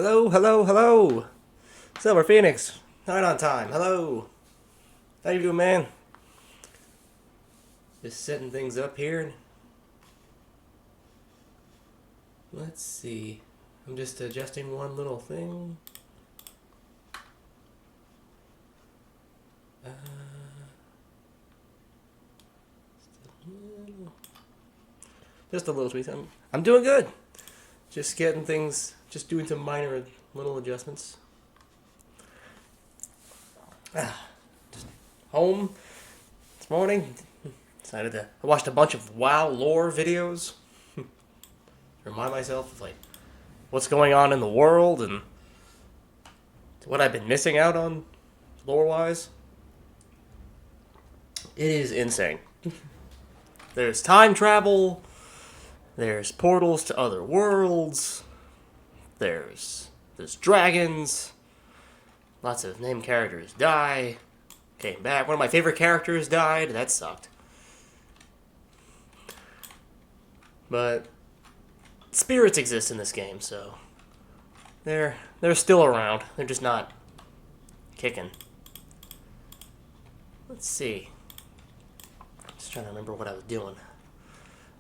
Hello, hello, hello. Silver Phoenix, right on time. Hello. How you doing, man? Just setting things up here. Let's see. I'm just adjusting one little thing. Uh, just a little tweak. I'm doing good. Just getting things, just doing some minor little adjustments. Just home this morning. Decided to. I watched a bunch of WoW lore videos. Remind myself of like what's going on in the world and what I've been missing out on lore wise. It is insane. There's time travel. There's portals to other worlds. There's dragons. Lots of named characters die. Came back. One of my favorite characters died. That sucked. But spirits exist in this game, so they're still around. They're just not kicking. Let's see. Just trying to remember what I was doing.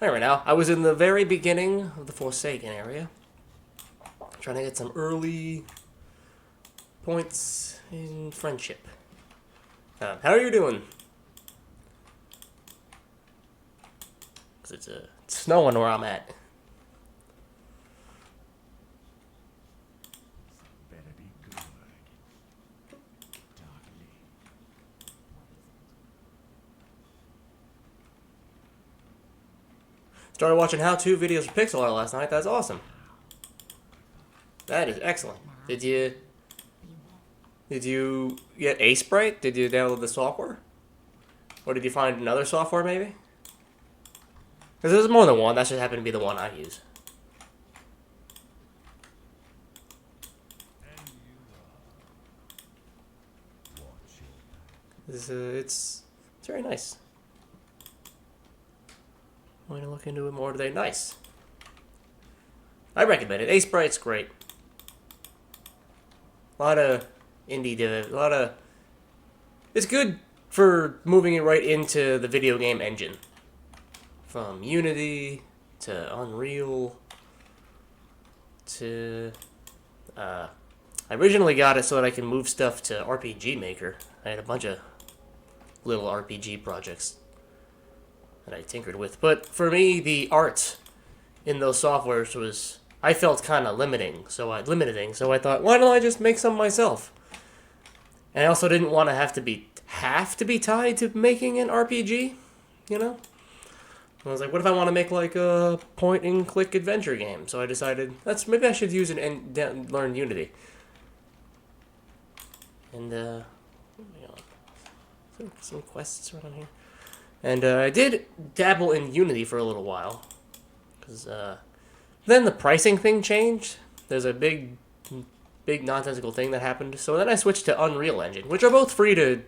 Anyway, now I was in the very beginning of the Forsaken area, trying to get some early points in friendship. How are you doing? Because it's snowing where I'm at. Started watching how-to videos for Pixel Art last night. That's awesome. That is excellent. Did you get Sprite? Did you download the software? Or did you find another software maybe? Because there's more than one. That should happen to be the one I use. It's very nice. I'm going to look into it more today. Nice. I recommend it. Sprite's great. A lot of indie dev. It's good for moving it right into the video game engine. From Unity to Unreal to... I originally got it so that I can move stuff to RPG Maker. I had a bunch of little RPG projects that I tinkered with. But for me, the art in those softwares was... I felt kind of limiting, so I thought, why don't I just make some myself? And I also didn't want to have to be tied to making an RPG, you know? I was like, what if I want to make like a point-and-click adventure game? So I decided, maybe I should use it and learn Unity. And, some quests around here. And I did dabble in Unity for a little while. Because then the pricing thing changed. There's a big nonsensical thing that happened. So then I switched to Unreal Engine, which are both free to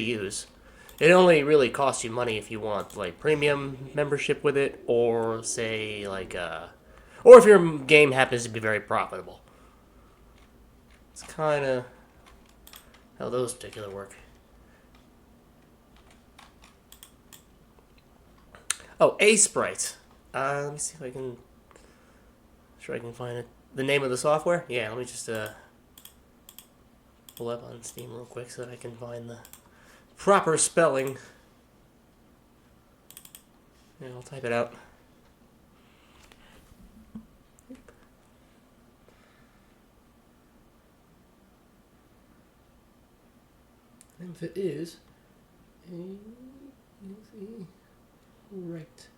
use. It only really costs you money if you want like premium membership with it, or say like or if your game happens to be very profitable. It's kind of how those particular work. Oh, Sprite. Let me see if I can. Sure, I can find it. The name of the software? Yeah, let me just pull up on Steam real quick so that I can find the proper spelling. Yeah, I'll type it out. And if it is, right.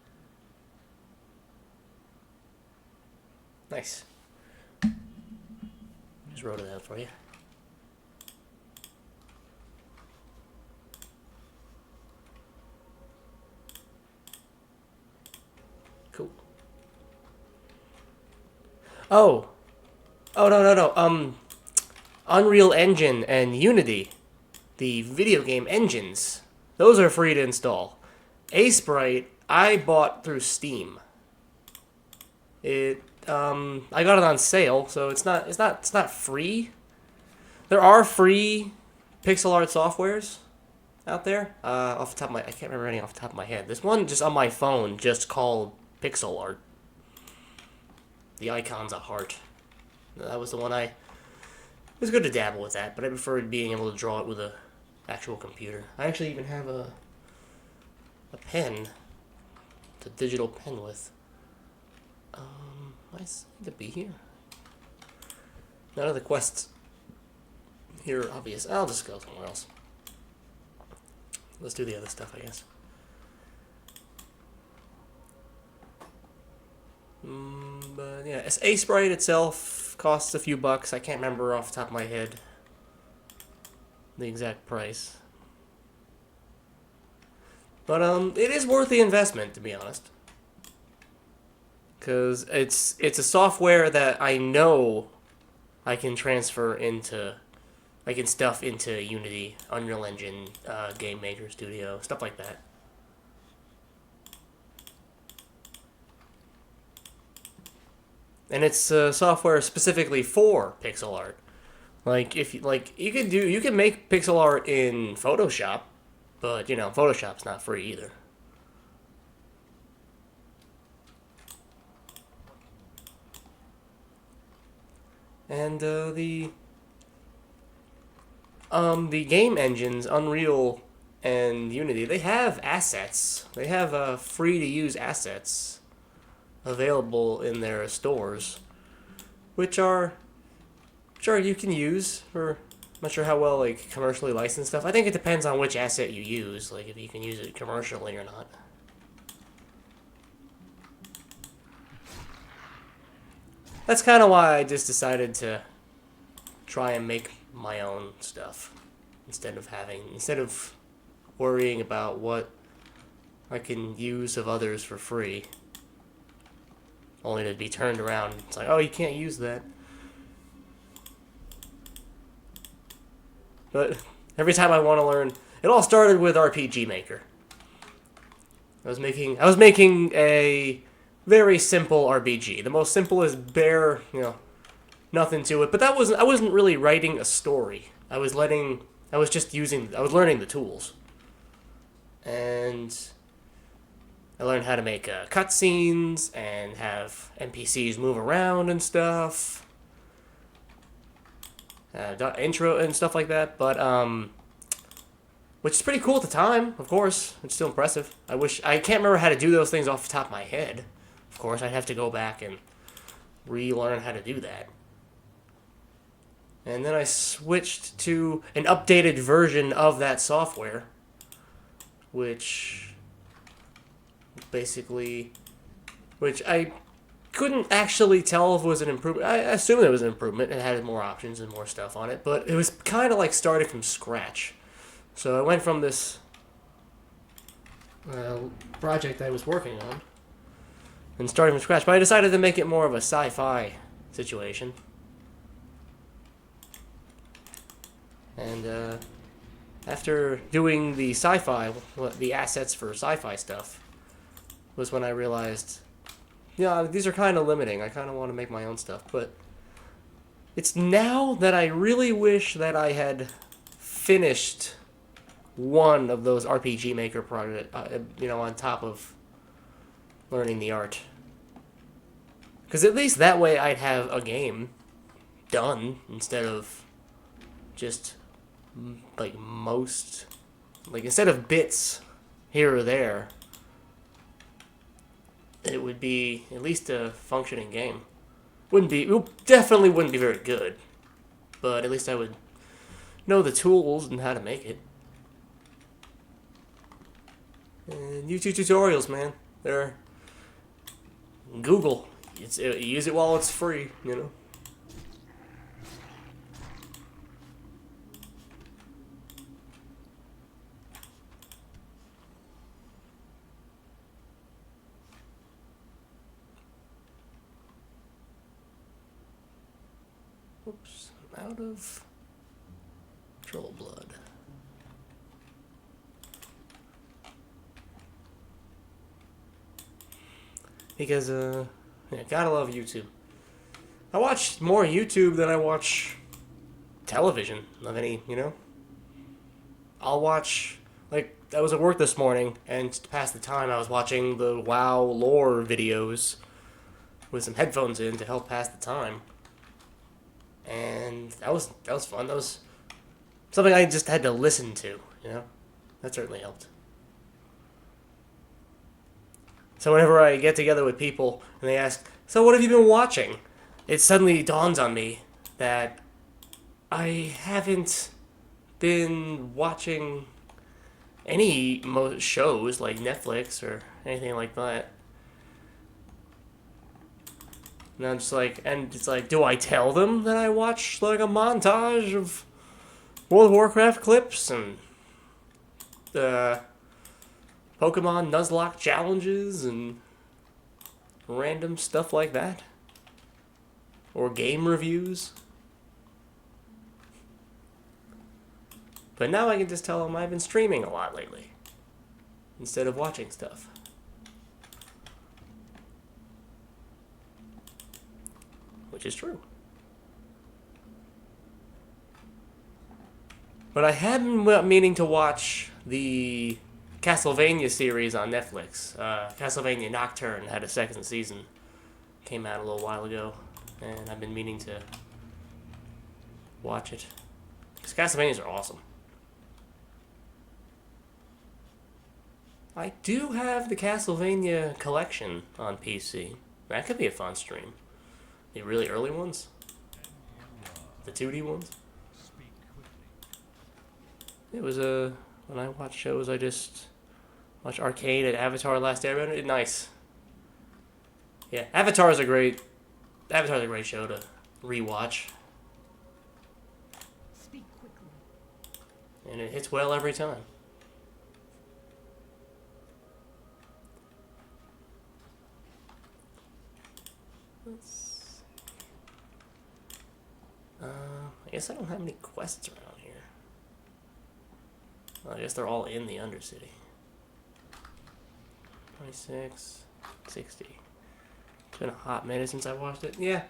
Nice. Just wrote it out for you. Cool. Oh, no. Unreal Engine and Unity, the video game engines, those are free to install. Sprite I bought through Steam. I got it on sale, so it's not free. There are free pixel art softwares out there. Off the top of my, I can't remember any off the top of my head. This one just on my phone, just called Pixel Art. The icon's a heart. That was the one I. It was good to dabble with that, but I preferred being able to draw it with a actual computer. I actually even have a pen, a digital pen with. I seem to be here. None of the quests here are obvious. I'll just go somewhere else. Let's do the other stuff, I guess. But yeah, A-Sprite itself costs a few bucks. I can't remember off the top of my head the exact price. But it is worth the investment, to be honest. Because it's a software that I know I can transfer into, I can stuff into Unity, Unreal Engine, Game Maker Studio, stuff like that. And it's software specifically for pixel art. Like if you can make pixel art in Photoshop, but you know Photoshop's not free either. And the game engines, Unreal and Unity, they have assets. They have free to use assets available in their stores, which are you can use for. I'm not sure how well like commercially licensed stuff. I think it depends on which asset you use, like if you can use it commercially or not. That's kind of why I just decided to try and make my own stuff instead of worrying about what I can use of others for free, only to be turned around. It's like, oh, you can't use that. But every time I want to learn, it all started with RPG Maker. I was making a very simple RPG. The most simplest, bare, nothing to it. But I wasn't really writing a story. I was learning the tools. And I learned how to make cutscenes and have NPCs move around and stuff. Intro and stuff like that. But, which is pretty cool at the time, of course. It's still impressive. I can't remember how to do those things off the top of my head. Of course, I'd have to go back and relearn how to do that. And then I switched to an updated version of that software, which I couldn't actually tell if it was an improvement. I assumed it was an improvement. It had more options and more stuff on it, but it was kind of like starting from scratch. So I went from this project I was working on and starting from scratch, but I decided to make it more of a sci-fi situation. And after doing the the assets for sci-fi stuff, was when I realized, yeah, these are kind of limiting. I kind of want to make my own stuff, but it's now that I really wish that I had finished one of those RPG Maker projects, on top of learning the art. Because at least that way I'd have a game done instead of just instead of bits here or there, it would be at least a functioning game. It definitely wouldn't be very good, but at least I would know the tools and how to make it. And YouTube tutorials, man, they're Google. Use it while it's free, Oops, I'm out of troll blood. Because, Yeah, gotta love YouTube. I watch more YouTube than I watch television of any, you know? I'll watch, like, I was at work this morning, and to pass the time, I was watching the WoW lore videos with some headphones in to help pass the time. And that was fun. That was something I just had to listen to, you know? That certainly helped. So whenever I get together with people and they ask, so what have you been watching? It suddenly dawns on me that I haven't been watching any shows like Netflix or anything like that. And I'm just like, and it's like, do I tell them that I watch like a montage of World of Warcraft clips and Pokemon Nuzlocke challenges and random stuff like that? Or game reviews? But now I can just tell them I've been streaming a lot lately instead of watching stuff. Which is true. But I had been meaning to watch the Castlevania series on Netflix. Castlevania Nocturne had a second season. Came out a little while ago. And I've been meaning to watch it. Because Castlevanias are awesome. I do have the Castlevania collection on PC. That could be a fun stream. The really early ones. The 2D ones. It was when I watch shows, I just watch Arcade and Avatar Last Airbender. Nice. Yeah, Avatar's a great show to rewatch. Speak quickly. And it hits well every time. Let's I guess I don't have any quests around here. Well, I guess they're all in the Undercity. 26, 60. It's been a hot minute since I watched it. Yeah.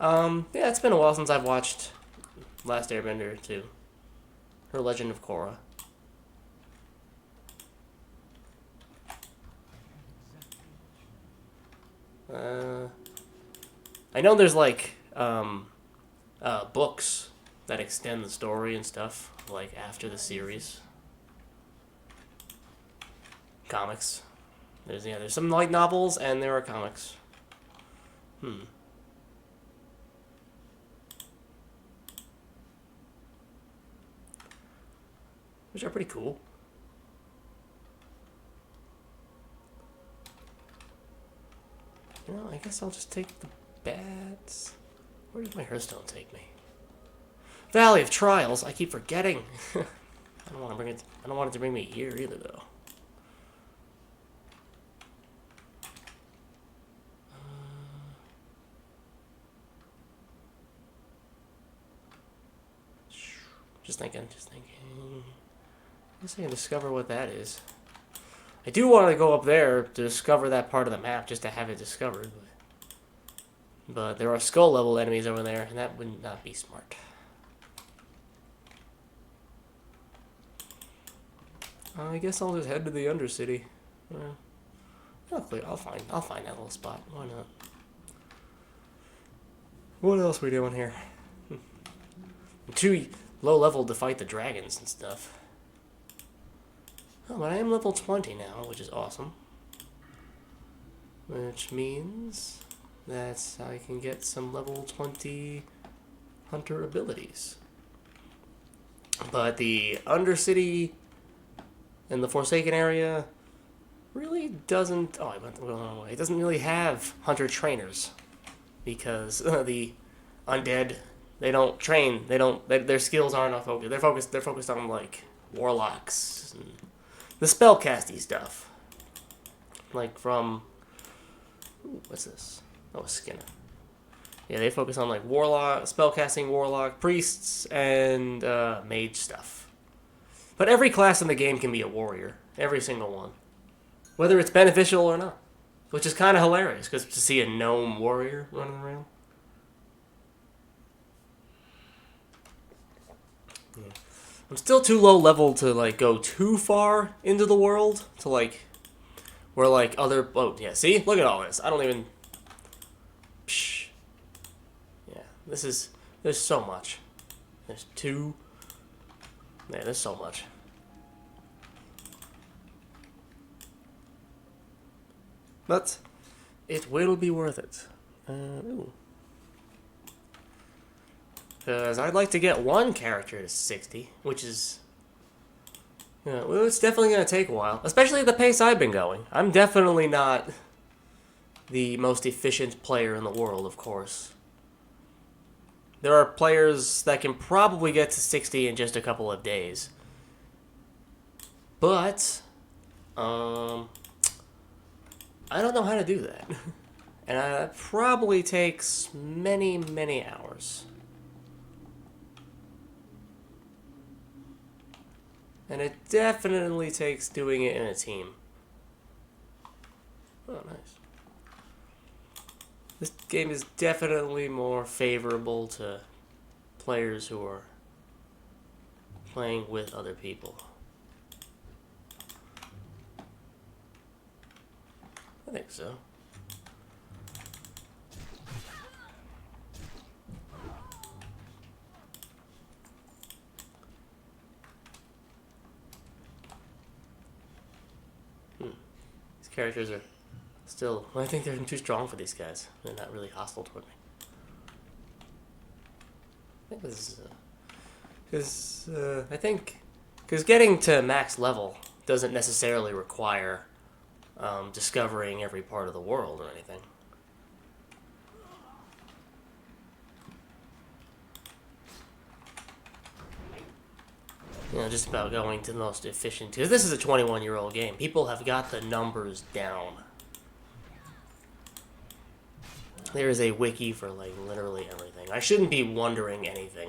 Yeah, it's been a while since I've watched Last Airbender 2. Her Legend of Korra. I know there's like books that extend the story and stuff, like after the series. Comics. There's some light novels and there are comics. Which are pretty cool. You know, I guess I'll just take the bats. Where did my Hearthstone take me? Valley of Trials. I keep forgetting. I don't want to bring it. I don't want it to bring me here either, though. Just thinking. I guess I can discover what that is. I do want to go up there to discover that part of the map, just to have it discovered. But there are skull-level enemies over there, and that would not be smart. I guess I'll just head to the Undercity. I'll find that little spot. Why not? What else are we doing here? I'm too low level to fight the dragons and stuff. Oh, but I am level 20 now, which is awesome. Which means that I can get some level 20 hunter abilities. But the Undercity and the Forsaken area really doesn't... Oh, I went the wrong way. It doesn't really have hunter trainers. Because the undead, they don't train. Their skills aren't on focus. They're focused on, like, warlocks and the spellcasty stuff. Like from... Ooh, what's this? Oh, Skinner. Yeah, they focus on like warlock, spellcasting warlock, priests, and mage stuff. But every class in the game can be a warrior. Every single one. Whether it's beneficial or not. which is kind of hilarious because to see a gnome warrior running around. Yeah. I'm still too low level to like go too far into the world to like where like other yeah, see, look at all this. I don't even. Psh. Yeah, there's so much. There's two. Yeah, there's so much. But it will be worth it. Because I'd like to get one character to 60, which is... Yeah, well, it's definitely going to take a while. Especially at the pace I've been going. I'm definitely not the most efficient player in the world, of course. There are players that can probably get to 60 in just a couple of days. But, I don't know how to do that. And it probably takes many, many hours. And it definitely takes doing it in a team. Oh, nice. This game is definitely more favorable to players who are playing with other people. I think so. These characters are still... I think they're too strong for these guys. They're not really hostile toward me. I think this is... Because getting to max level doesn't necessarily require discovering every part of the world or anything. You know, just about going to the most efficient... Because this is a 21-year-old game. People have got the numbers down. There is a wiki for, like, literally everything. I shouldn't be wondering anything.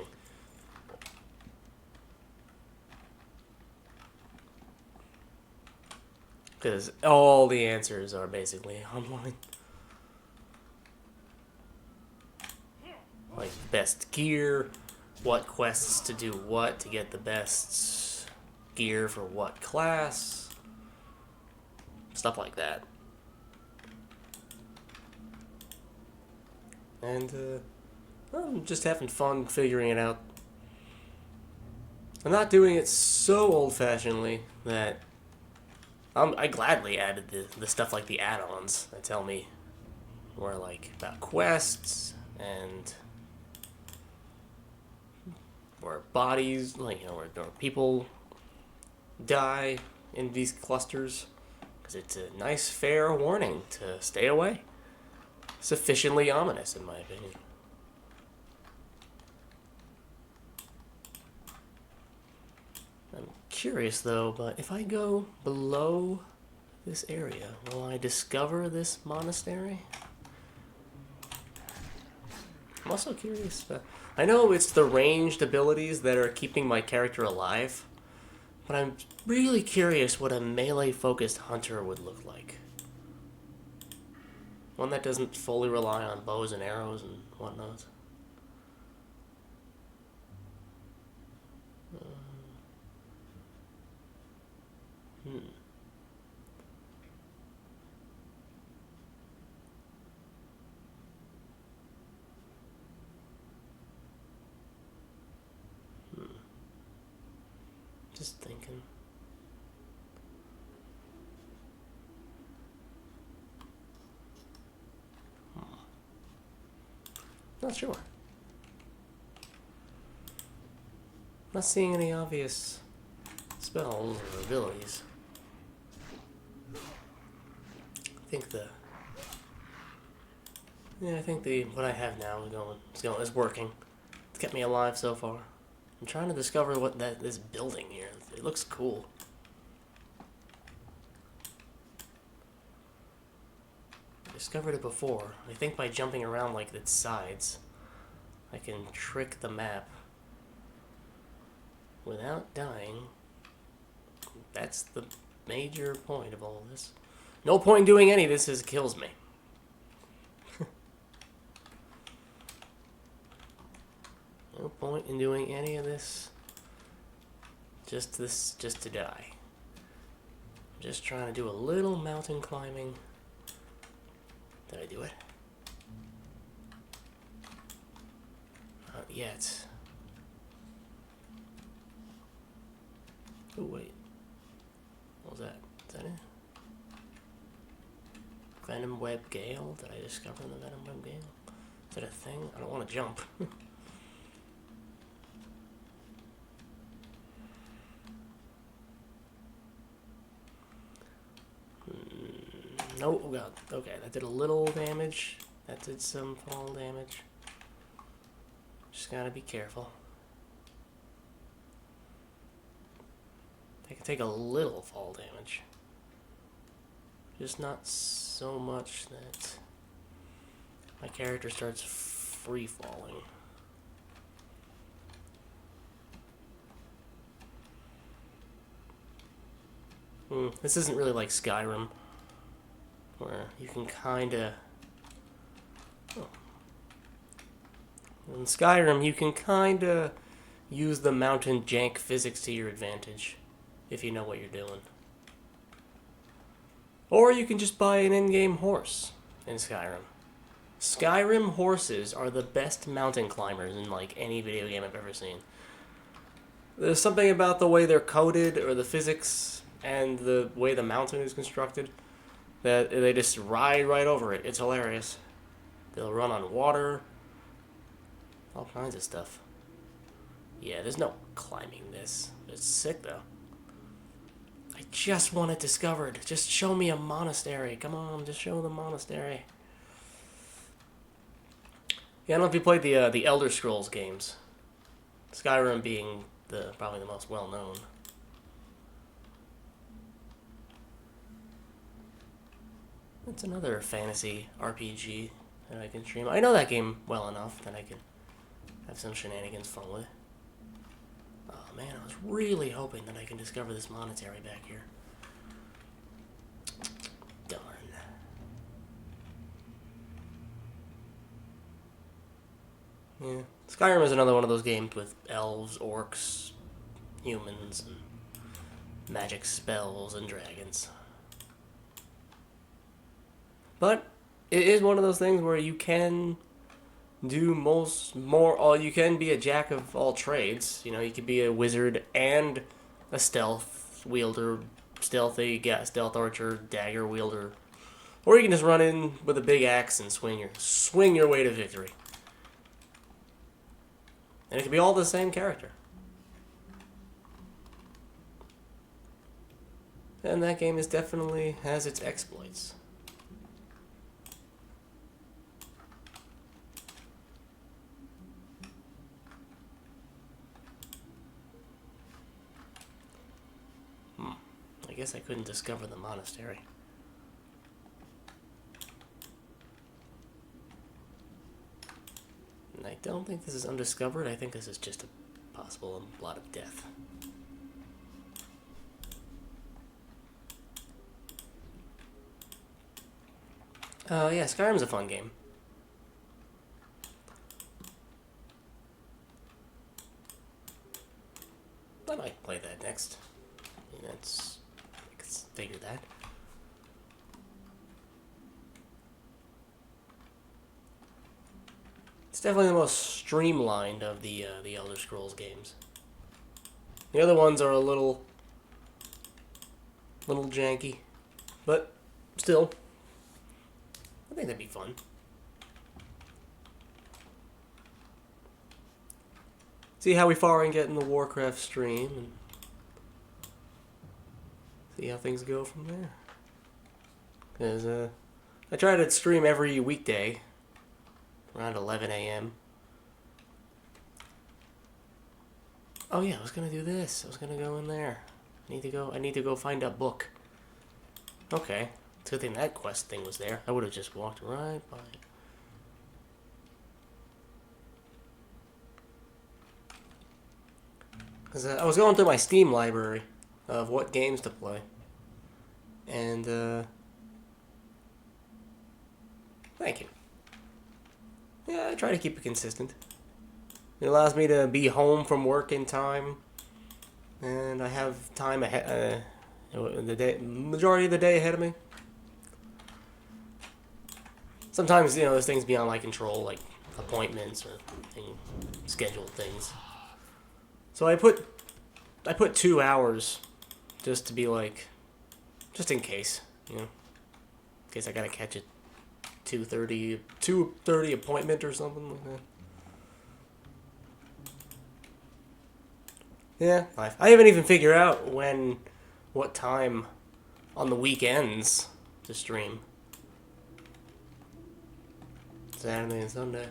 Because all the answers are basically online. Like, best gear, what quests to do what to get the best gear for what class. Stuff like that. And, I'm just having fun figuring it out. I'm not doing it so old-fashionedly that I gladly added the stuff like the add-ons that tell me where, like, about quests and where bodies, like, you know, where people die in these clusters. Because it's a nice, fair warning to stay away. Sufficiently ominous, in my opinion. I'm curious, though, but if I go below this area, will I discover this monastery? I'm also curious. I know it's the ranged abilities that are keeping my character alive, but I'm really curious what a melee-focused hunter would look like. One that doesn't fully rely on bows and arrows and whatnot. Just thinking. Not sure. Not seeing any obvious spells or abilities. I think what I have now is working. It's kept me alive so far. I'm trying to discover what this building here. It looks cool. I discovered it before. I think by jumping around like its sides, I can trick the map without dying. That's the major point of all this. No point in doing any of this, it kills me. No point in doing any of this. Just to die. I'm just trying to do a little mountain climbing. Did I do it? Not yet. Oh, wait. What was that? Is that it? Venom Web Gale? Did I discover the Venom Web Gale? Is that a thing? I don't want to jump. No, oh god. Okay, that did a little damage. That did some fall damage. Just gotta be careful. They can take a little fall damage. Just not so much that my character starts free falling. This isn't really like Skyrim, where you can kinda... Oh. In Skyrim, you can kinda use the mountain jank physics to your advantage, if you know what you're doing. Or you can just buy an in-game horse in Skyrim. Skyrim horses are the best mountain climbers in like any video game I've ever seen. There's something about the way they're coded, or the physics, and the way the mountain is constructed, that they just ride right over it. It's hilarious. They'll run on water. All kinds of stuff. Yeah, there's no climbing this. It's sick, though. I just want it discovered. Just show me a monastery. Come on, just show the monastery. Yeah, I don't know if you played the Elder Scrolls games. Skyrim being probably the most well-known. It's another fantasy RPG that I can stream. I know that game well enough that I can have some shenanigans fun with. Oh man, I was really hoping that I can discover this monastery back here. Darn. Yeah. Skyrim is another one of those games with elves, orcs, humans, and magic spells and dragons. But it is one of those things where you can do you can be a jack of all trades. You know, you could be a wizard and a stealth wielder, stealth archer, dagger wielder, or you can just run in with a big axe and swing your way to victory. And it can be all the same character. And that game definitely has its exploits. I guess I couldn't discover the monastery. And I don't think this is undiscovered. I think this is just a possible blot of death. Yeah, Skyrim's a fun game. I might play that next. I can figure that. It's definitely the most streamlined of the Elder Scrolls games. The other ones are a little janky, but still, I think that'd be fun. See how far I can get in the Warcraft stream, and see how things go from there. Because I try to stream every weekday around 11 a.m. Oh yeah, I was gonna do this. I was gonna go in there. I need to go find a book. Okay, it's a good thing that quest thing was there. I would have just walked right by it. Because I was going through my Steam library of what games to play. And Thank you. Yeah, I try to keep it consistent. It allows me to be home from work in time, and I have time ahead, the majority of the day ahead of me. Sometimes, there's things beyond my control, like appointments or scheduled things. So I put 2 hours just to be like, just in case, in case I gotta catch a 2:30 appointment or something like that. Yeah, I haven't even figured out what time on the weekends to stream. Saturday and Sunday.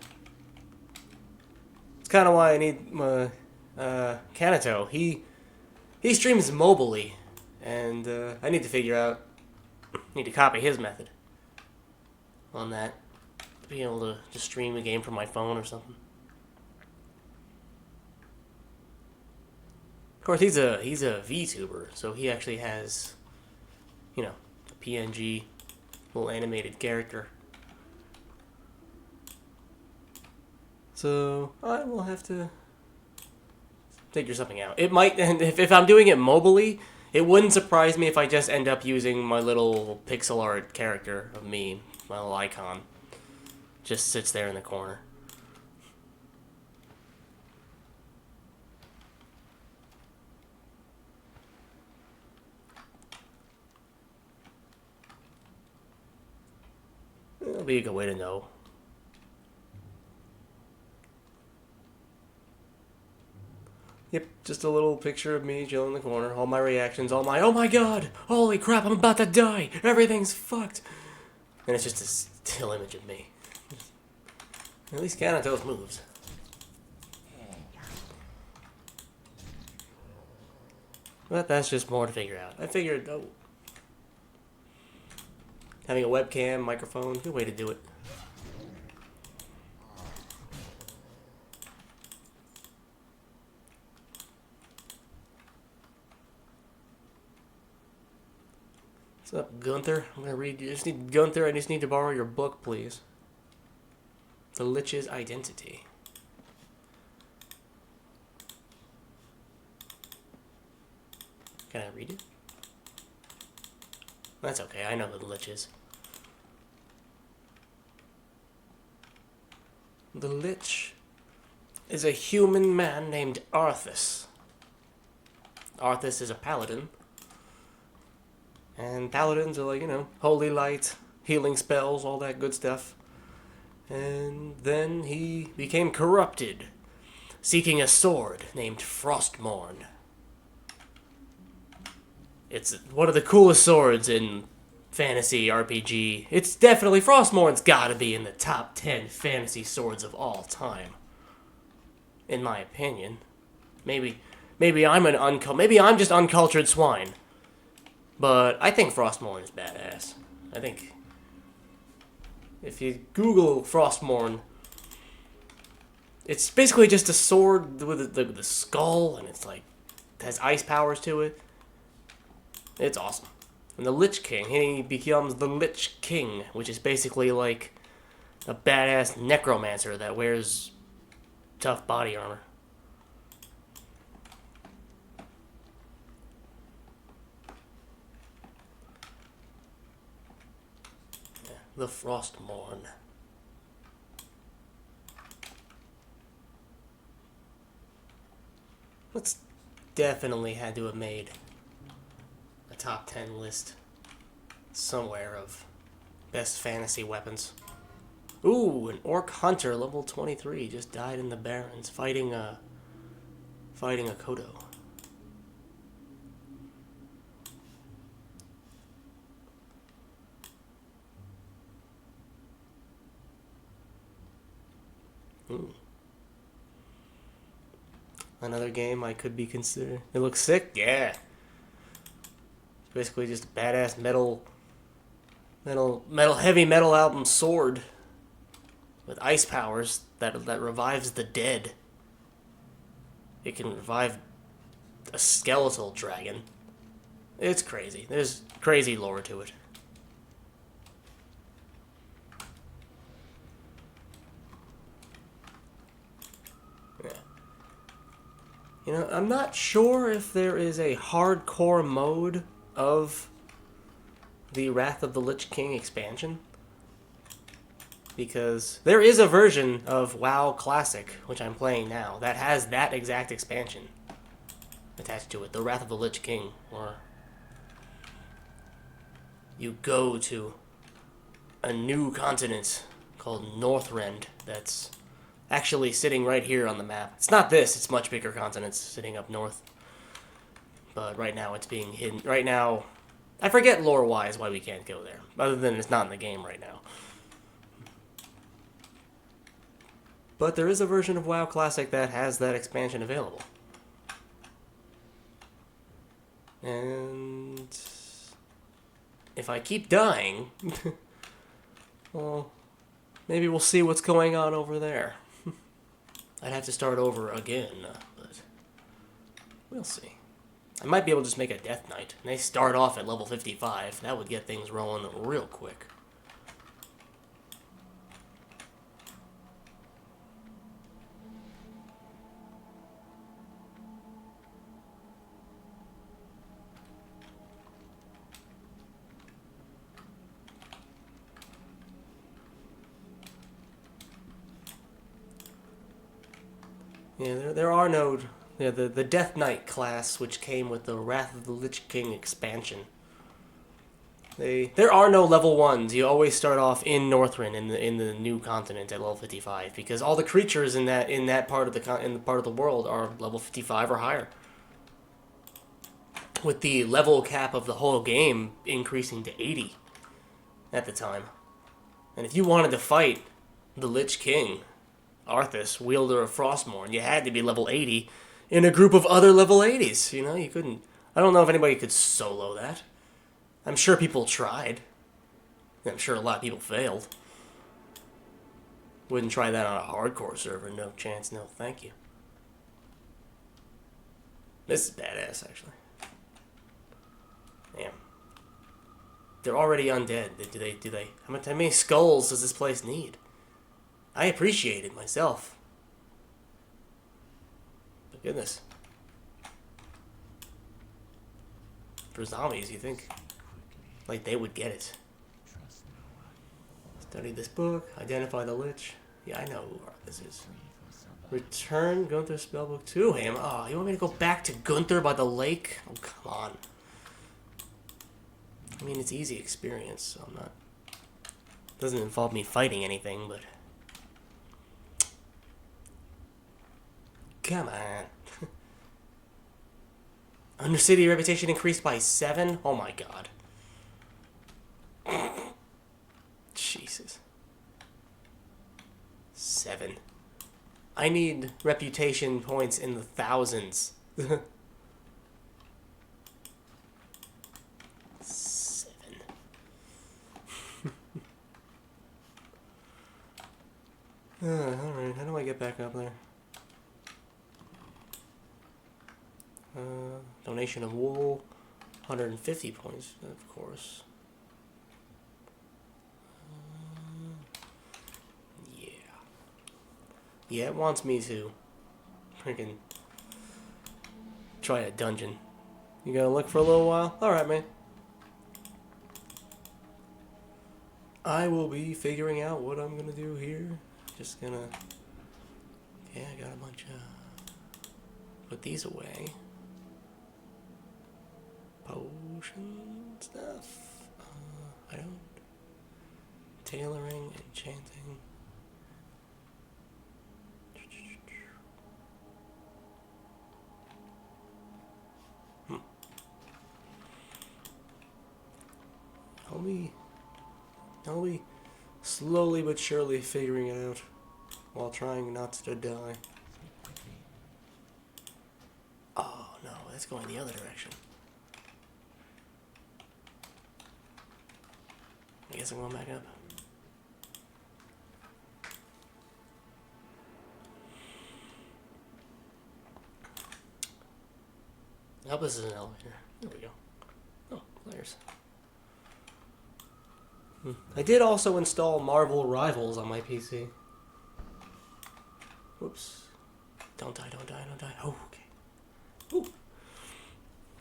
It's kind of why I need my Kanito. He streams mobily, and I need to copy his method on that. Be able to just stream a game from my phone or something. Of course, he's a VTuber, so he actually has, a PNG little animated character. So I will have to figure something out. It might, and if I'm doing it mobily, it wouldn't surprise me if I just end up using my little pixel art character of me, my little icon, just sits there in the corner. It'll be a good way to know. Yep, just a little picture of me chilling in the corner. All my reactions, oh my god, holy crap, I'm about to die, everything's fucked. And it's just a still image of me. At least Kanato's moves. But that's just more to figure out. I figured, having a webcam, microphone, good way to do it. What's up, Gunther? I'm gonna read you. Gunther, I just need to borrow your book, please. The Lich's Identity. Can I read it? That's okay, I know who the Lich is. The Lich is a human man named Arthas. Arthas is a paladin. And paladins are like, holy light, healing spells, all that good stuff. And then he became corrupted, seeking a sword named Frostmourne. It's one of the coolest swords in fantasy RPG. It's definitely, Frostmourne's gotta be in the top 10 fantasy swords of all time. In my opinion. Maybe I'm just uncultured swine. But I think Frostmourne is badass. I think if you Google Frostmourne, it's basically just a sword with the skull, and it's like has ice powers to it. It's awesome. And the Lich King, he becomes the Lich King, which is basically like a badass necromancer that wears tough body armor. The Frostmourne. Let's definitely had to have made a top 10 list somewhere of best fantasy weapons. Ooh, an Orc Hunter, level 23, just died in the Barrens fighting a Kodo. Another game I could be considered. It looks sick? Yeah. It's basically just a badass heavy metal album sword with ice powers that revives the dead. It can revive a skeletal dragon. It's crazy. There's crazy lore to it. You know, I'm not sure if there is a hardcore mode of the Wrath of the Lich King expansion. Because there is a version of WoW Classic, which I'm playing now, that has that exact expansion attached to it. The Wrath of the Lich King, where you go to a new continent called Northrend that's actually sitting right here on the map. It's not this, it's much bigger continents sitting up north. But right now it's being hidden. Right now, I forget lore-wise why we can't go there, other than it's not in the game right now. But there is a version of WoW Classic that has that expansion available. And if I keep dying, well, maybe we'll see what's going on over there. I'd have to start over again, but we'll see. I might be able to just make a Death Knight, and they start off at level 55. That would get things rolling real quick. Yeah, there are no... Yeah, the Death Knight class, which came with the Wrath of the Lich King expansion. There are no level 1s. You always start off in Northrend, in the new continent at level 55, because all the creatures in that part of the world are level 55 or higher. With the level cap of the whole game increasing to 80 at the time. And if you wanted to fight the Lich King, Arthas, wielder of Frostmourne, you had to be level 80 in a group of other level 80s. You know, you couldn't... I don't know if anybody could solo that. I'm sure people tried. I'm sure a lot of people failed. Wouldn't try that on a hardcore server. No chance, no thank you. This is badass, actually. Damn. They're already undead. Do they... How many skulls does this place need? I appreciate it myself. But goodness. For zombies, you think? Like they would get it. Study this book. Identify the Lich. Yeah, I know who this is. Return Gunther's spellbook to him. Oh, you want me to go back to Gunther by the lake? Oh, come on. I mean, it's easy experience, so I'm not... Doesn't involve me fighting anything, but... Come on. Undercity reputation increased by 7? Oh my god. Jesus. 7. I need reputation points in the thousands. 7. Alright, how do I get back up there? Donation of wool, 150 points, of course. Yeah. Yeah, it wants me to freaking try a dungeon. You gonna look for a little while? Alright, man. I will be figuring out what I'm gonna do here. Just gonna... Yeah, I got a bunch of... Put these away. Potion stuff. I don't. Tailoring, enchanting. I'll be slowly but surely figuring it out while trying not to die. Oh no, that's going the other direction. I guess I'm going back up. I hope this is an elevator. There we go. Oh, players. I did also install Marvel Rivals on my PC. Whoops. Don't die, don't die, don't die. Oh, okay. Ooh.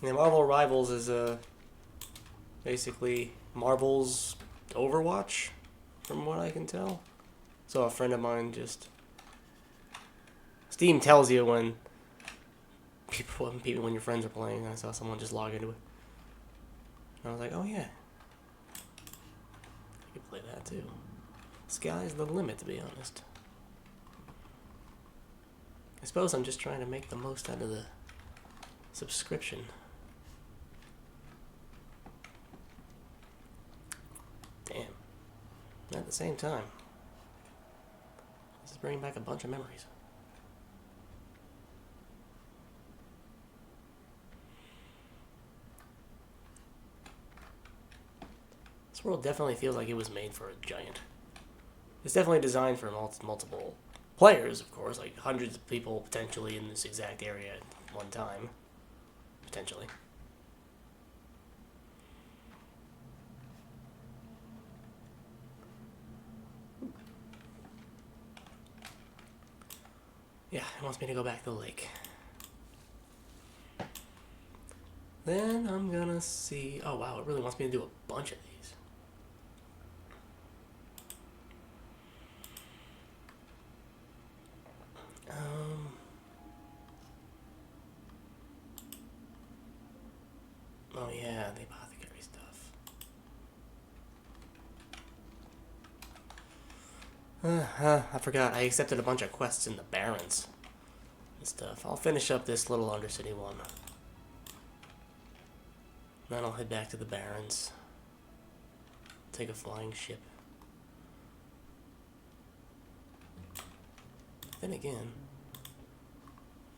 Yeah, Marvel Rivals is basically Marvel's Overwatch, from what I can tell. So a friend of mine just Steam tells you when when your friends are playing. I saw someone just log into it. And I was like, oh yeah, I could play that too. Sky's the limit, to be honest. I suppose I'm just trying to make the most out of the subscription. Damn. At the same time, this is bringing back a bunch of memories. This world definitely feels like it was made for a giant. It's definitely designed for multiple players, of course, like hundreds of people potentially in this exact area at one time. Potentially. Yeah, it wants me to go back to the lake. Then I'm gonna see... Oh wow, it really wants me to do a bunch of these. Oh yeah, the apothecary stuff. I forgot, I accepted a bunch of quests in the Barrens and stuff. I'll finish up this little Undercity one. Then I'll head back to the Barrens. Take a flying ship. Then again,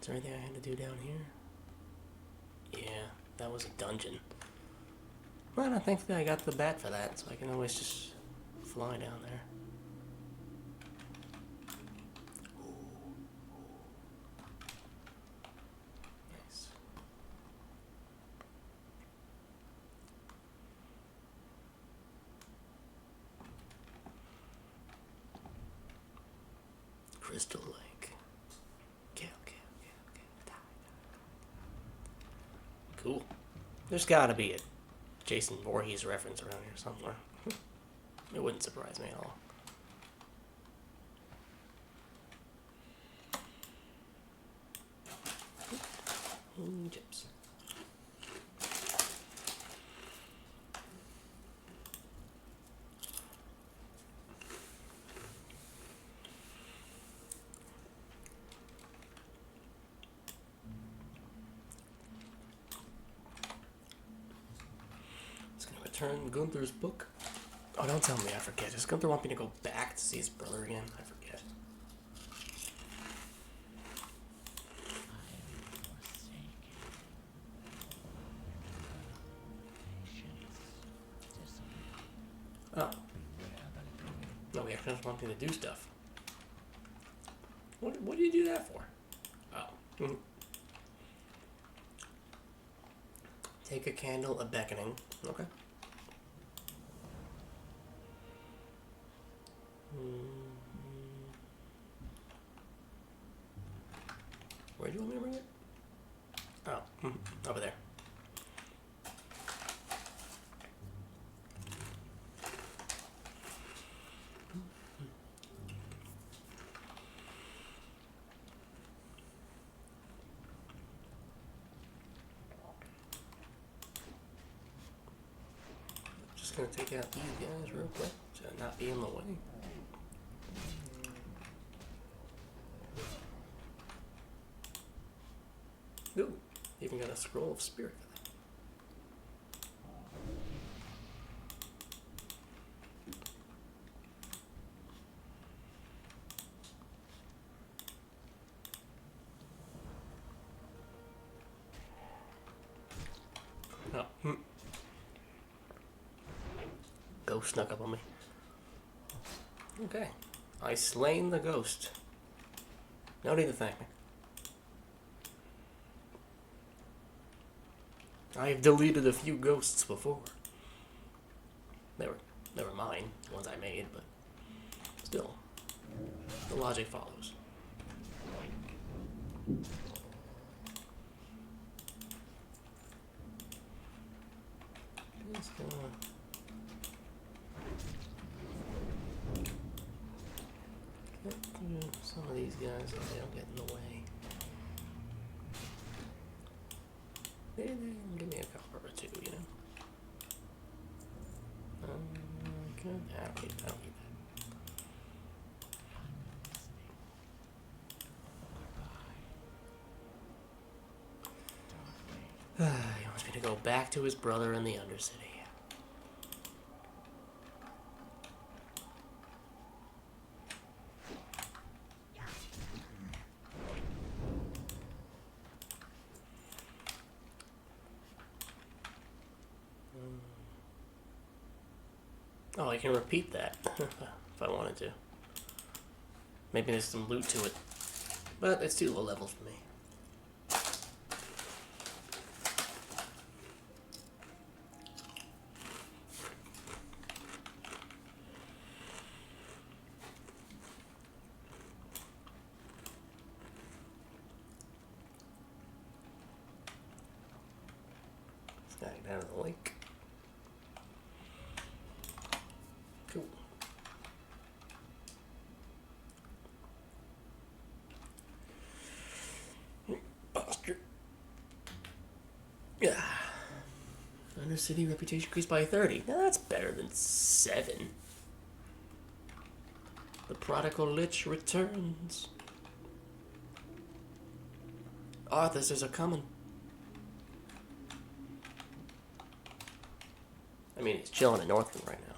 is there anything I had to do down here? Yeah, that was a dungeon. Well, I think that I got the bat for that, so I can always just fly down there. Nice. Crystal Lake. Okay. Cool. There's gotta be a Jason Voorhees reference around here somewhere. It wouldn't surprise me at all. Chips. Return Gunther's book. Oh, don't tell me I forget. Does Gunther want me to go back to see his brother again? I forget. Oh. No, he actually just wants me to do stuff. What do you do that for? Oh. Mm-hmm. Take a candle, a beckoning. Okay. Where do you want me to bring it? Oh, over there. Just gonna take out these guys real quick to not be in the way. Ooh, even got a scroll of spirit. Oh. Ghost snuck up on me. Okay. I slain the ghost. No need to thank me. I've deleted a few ghosts before. They were mine, the ones I made, but still, the logic follows. gonna... Get through some of these guys so they don't get in the way. Maybe they can give me a copper or two, you know? Good. I don't need that. He wants me to go back to his brother in the Undercity. Oh, I can repeat that if I wanted to. Maybe there's some loot to it. But it's too low level for me. Let's get down to the lake. Cool. Posture. Yeah. Undercity reputation increased by 30. Now that's better than 7. The prodigal lich returns. Arthurs are coming. I mean, he's chilling in Northland right now.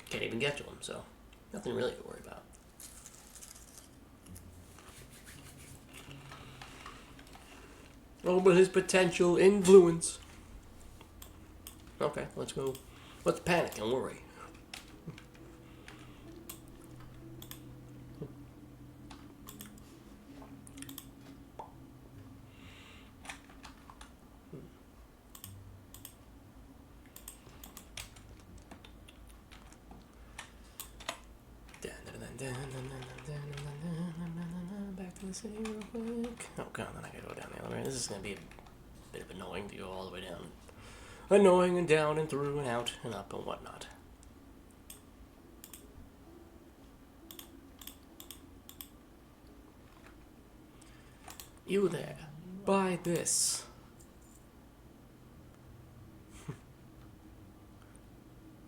Can't even get to him, so nothing really to worry about. Oh, but his potential influence. Okay, let's go. Let's panic and worry. Back to the city real quick. Oh god, then I gotta go down the other way. This is gonna be a bit of annoying to go all the way down. Annoying and down and through and out and up and whatnot. You there. Buy this.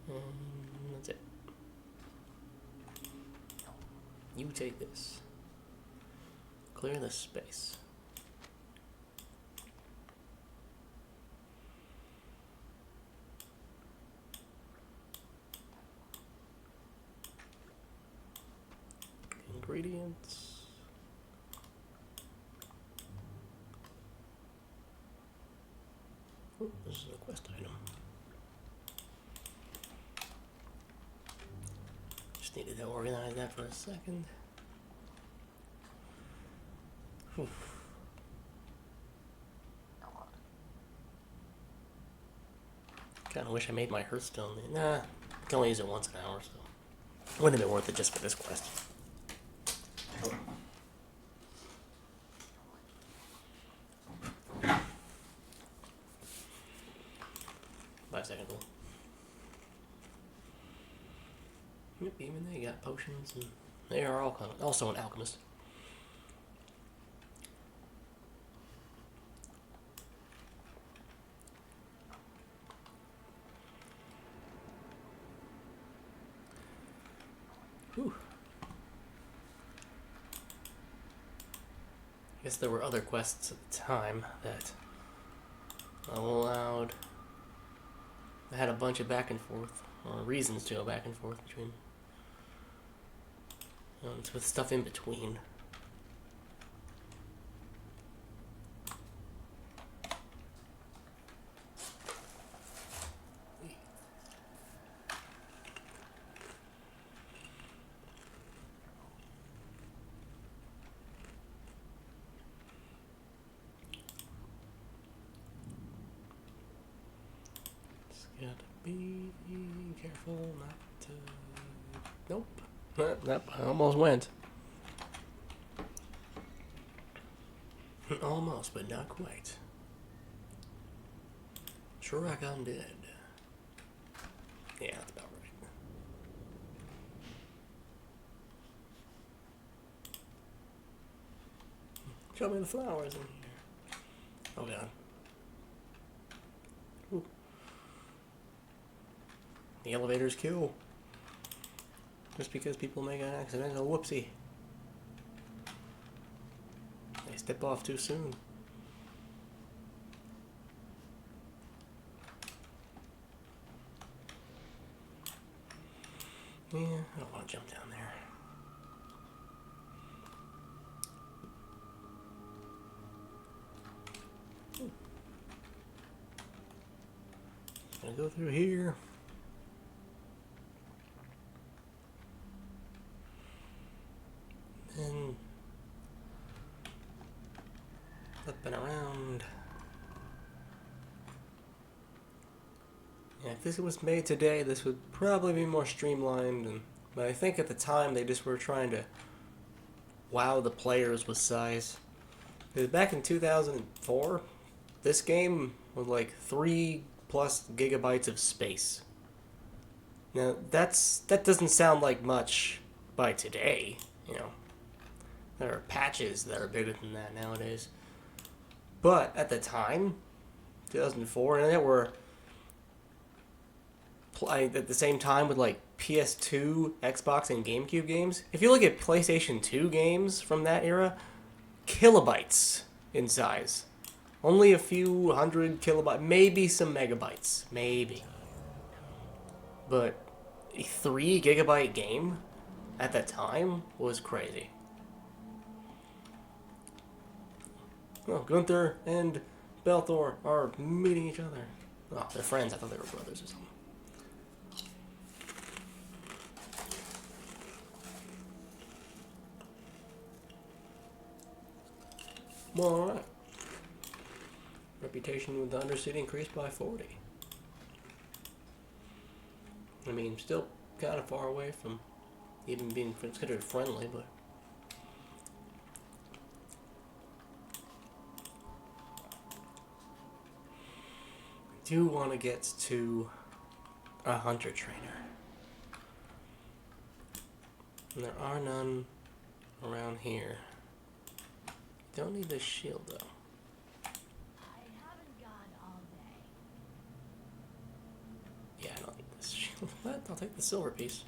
And that's it. You take this. Clear the space. Ingredients. Oh, this is a quest item. Just needed to organize that for a second. Whew. Kinda wish I made my Hearthstone. Nah, I can only use it once an hour, so wouldn't have been worth it just for this quest. 5 second rule. Yep, even they got potions, and they are all also an alchemist. Whew. I guess there were other quests at the time that allowed. I had a bunch of back and forth, or reasons to go back and forth between, with stuff in between. Gotta be careful not to... Nope. Nope, I almost went. Almost, but not quite. Shrek Undead. Yeah, that's about right. Show me the flowers in here. Oh god. Ooh. The elevators kill. Just because people make an accidental whoopsie. They step off too soon. Yeah, I don't want to jump down there. Gonna go through here. And flipping around. Yeah, if this was made today, this would probably be more streamlined. But I think at the time they just were trying to wow the players with size. Because back in 2004, this game was like 3+ gigabytes of space. Now that doesn't sound like much by today, you know. There are patches that are bigger than that nowadays. But at the time, 2004, and there were at the same time with like PS2, Xbox, and GameCube games. If you look at PlayStation 2 games from that era, kilobytes in size. Only a few hundred kilobytes, maybe some megabytes, maybe. But a 3 gigabyte game at that time was crazy. Oh, Gunther and Belthor are meeting each other. Oh, they're friends. I thought they were brothers or something. Well, alright. Reputation with the Undercity increased by 40. I mean, still kind of far away from even being considered friendly, but... I do want to get to a hunter trainer. And there are none around here. Don't need this shield though. I haven't gone all day. Yeah, I don't need this shield. What? I'll take the silver piece.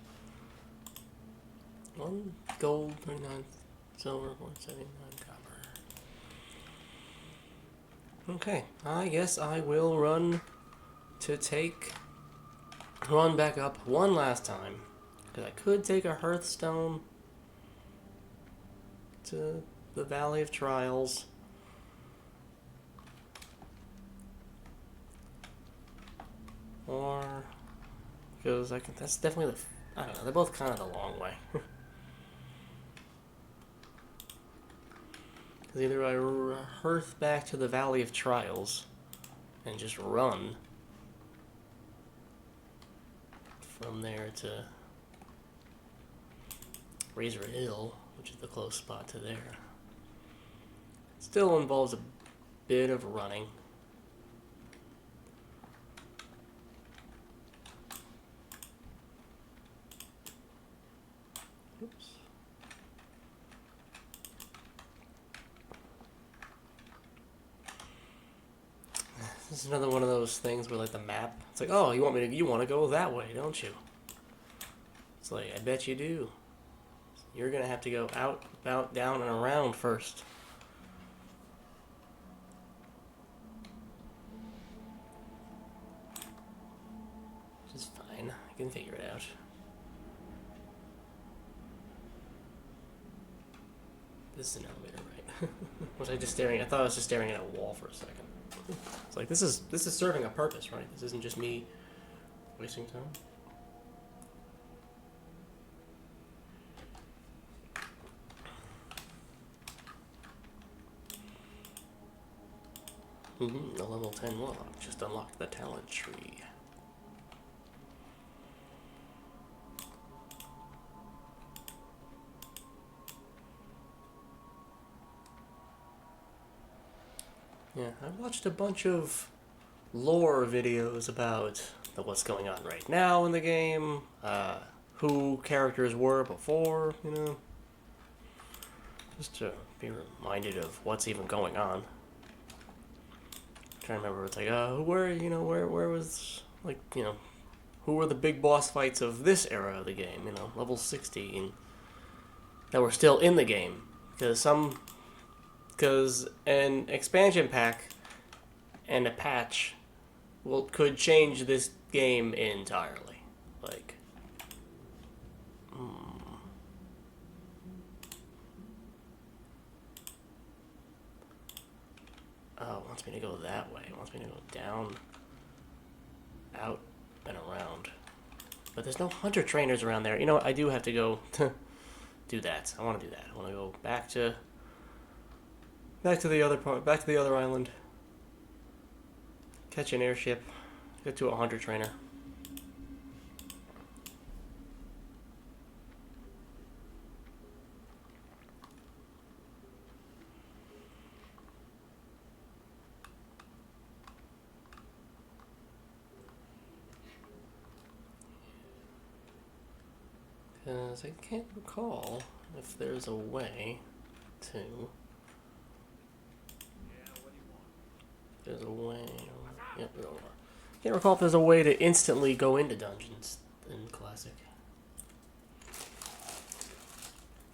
1 gold, 39 silver, 179 copper. Okay, I guess I will run back up one last time. Because I could take a Hearthstone to the Valley of Trials. Or, because that's definitely I don't know, they're both kind of the long way. Because either I hearth back to the Valley of Trials and just run from there to Razor Hill, which is the close spot to there. Still involves a bit of running. Oops. This is another one of those things where like the map, it's like, oh, you want to go that way, don't you? It's like, I bet you do. You're gonna have to go out, about, down, and around first. Which is fine. I can figure it out. This is an elevator, right? Was I just staring? I thought I was just staring at a wall for a second. It's like this is serving a purpose, right? This isn't just me wasting time. The level 10 warlock just unlocked the talent tree. Yeah, I watched a bunch of lore videos about what's going on right now in the game, who characters were before, just to be reminded of what's even going on. Trying to remember, it's like, where was, like, who were the big boss fights of this era of the game, level 60, and that were still in the game. Because an expansion pack and a patch could change this game entirely. Like, oh, it wants me to go that way. It wants me to go down, out, and around. But there's no hunter trainers around there. You know what? I do have to go do that. I want to do that. I want to go back to the other part, back to the other island. Catch an airship. Get to a hunter trainer. Because I can't recall if there's a way to... There's a way... Yep, there are. Can't recall if there's a way to instantly go into dungeons in Classic.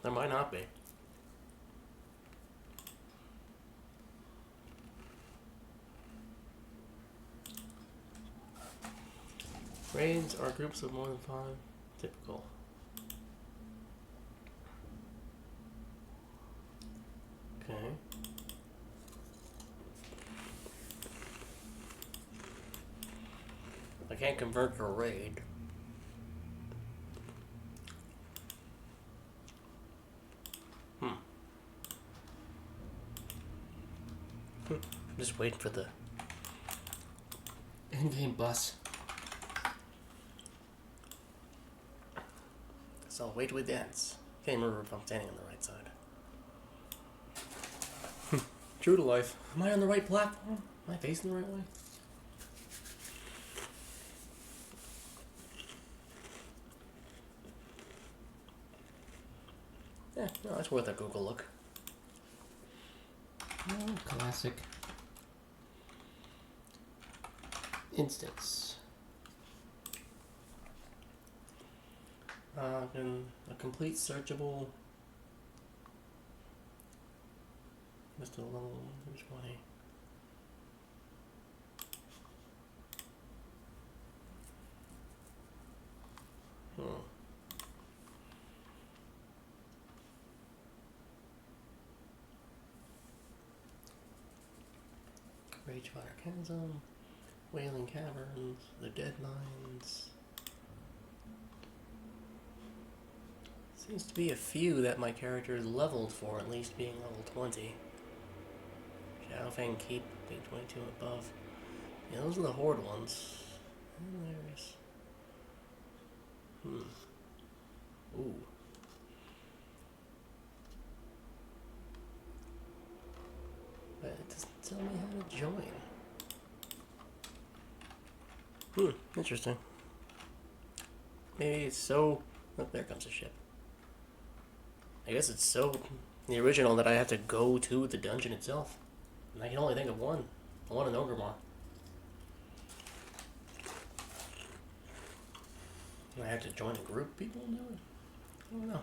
There might not be. Raids are groups of more than 5. Typical. Okay. I can't convert to a raid. I'm just waiting for the in-game bus. So I'll wait with dance. Can't remember if I'm standing on the right side. True to life. Am I on the right platform? Am I facing the right way? Yeah, no, it's worth a Google look. Oh, classic. Instance. A complete searchable. Just a level 20. Ragefire Chasm, Wailing Caverns, The Deadlines. Seems to be a few that my character is leveled for, at least being level 20. Shadowfang Keep, being 22 and above. Yeah, those are the Horde ones. And there's... Ooh. But it doesn't tell me how to join. Interesting. Maybe it's so... Oh, there comes a ship. I guess it's so the original that I have to go to the dungeon itself. And I can only think of one. The one in Ogremar. And I have to join a group of people and do it? I don't know.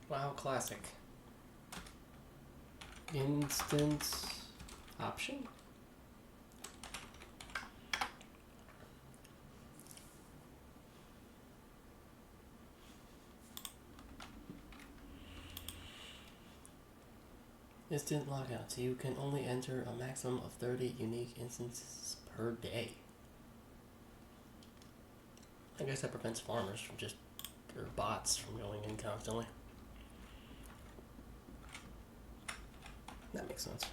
WoW Classic. Instance option? Instant lockouts. You can only enter a maximum of 30 unique instances per day. I guess that prevents farmers from or bots from going in constantly. That makes sense.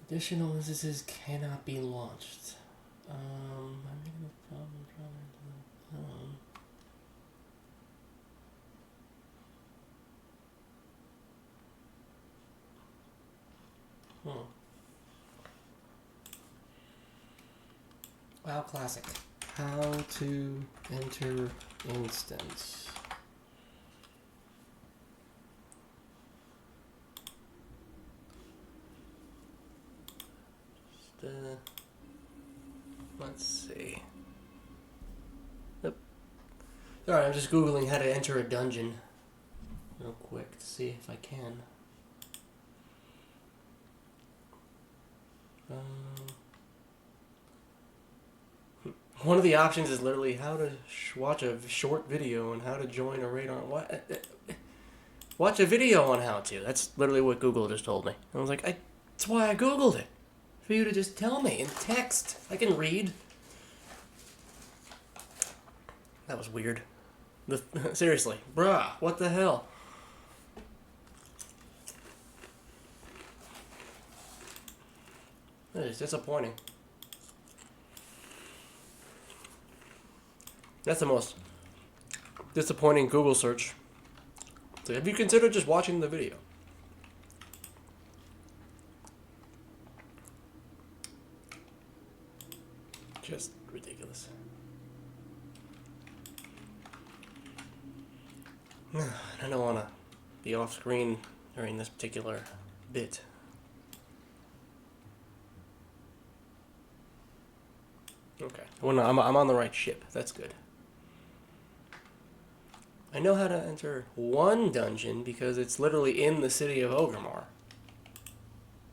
Additional instances cannot be launched. I'm having a problem drawing. WoW Classic. How to enter instance. Let's see. Yep. Alright, I'm just Googling how to enter a dungeon real quick to see if I can. One of the options is literally how to watch a short video and how to join a raid on what. Watch a video on how to. That's literally what Google just told me. I was like, that's why I Googled it. For you to just tell me in text. I can read. That was weird. Seriously. Bruh, what the hell? That is disappointing. That's the most disappointing Google search. So have you considered just watching the video? Just ridiculous. I don't want to be off screen during this particular bit. Okay. Well, no, I'm on the right ship. That's good. I know how to enter one dungeon because it's literally in the city of Orgrimmar.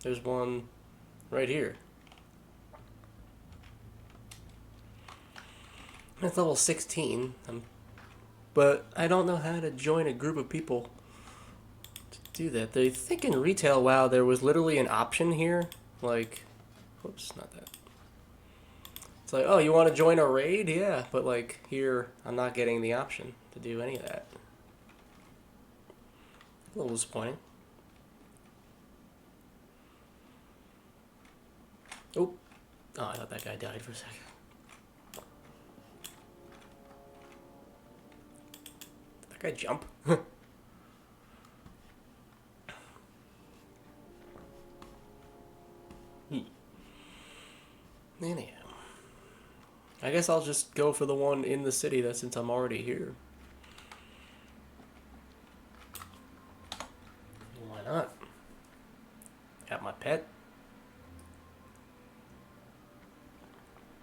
There's one right here. It's level 16, but I don't know how to join a group of people to do that. I think in Retail WoW there was literally an option here, like, whoops, not that. It's like, oh, you want to join a raid? Yeah, but like here, I'm not getting the option to do any of that. A little disappointing. Oh, I thought that guy died for a second. Did that guy jump? Anyhow. I guess I'll just go for the one in the city since I'm already here. Why not? Got my pet.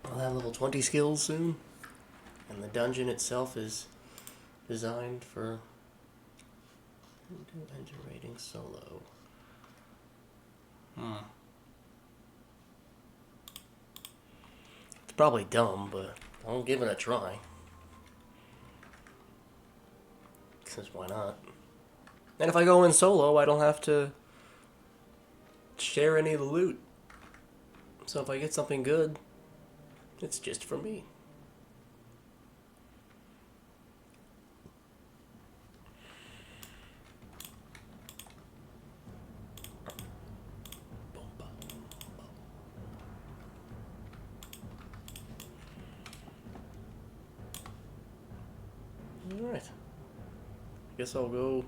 I'll have level 20 skills soon. And the dungeon itself is designed for enter rating solo. It's probably dumb, but I'll give it a try. Because why not? And if I go in solo, I don't have to share any of the loot. So if I get something good, it's just for me. Alright. Guess I'll go.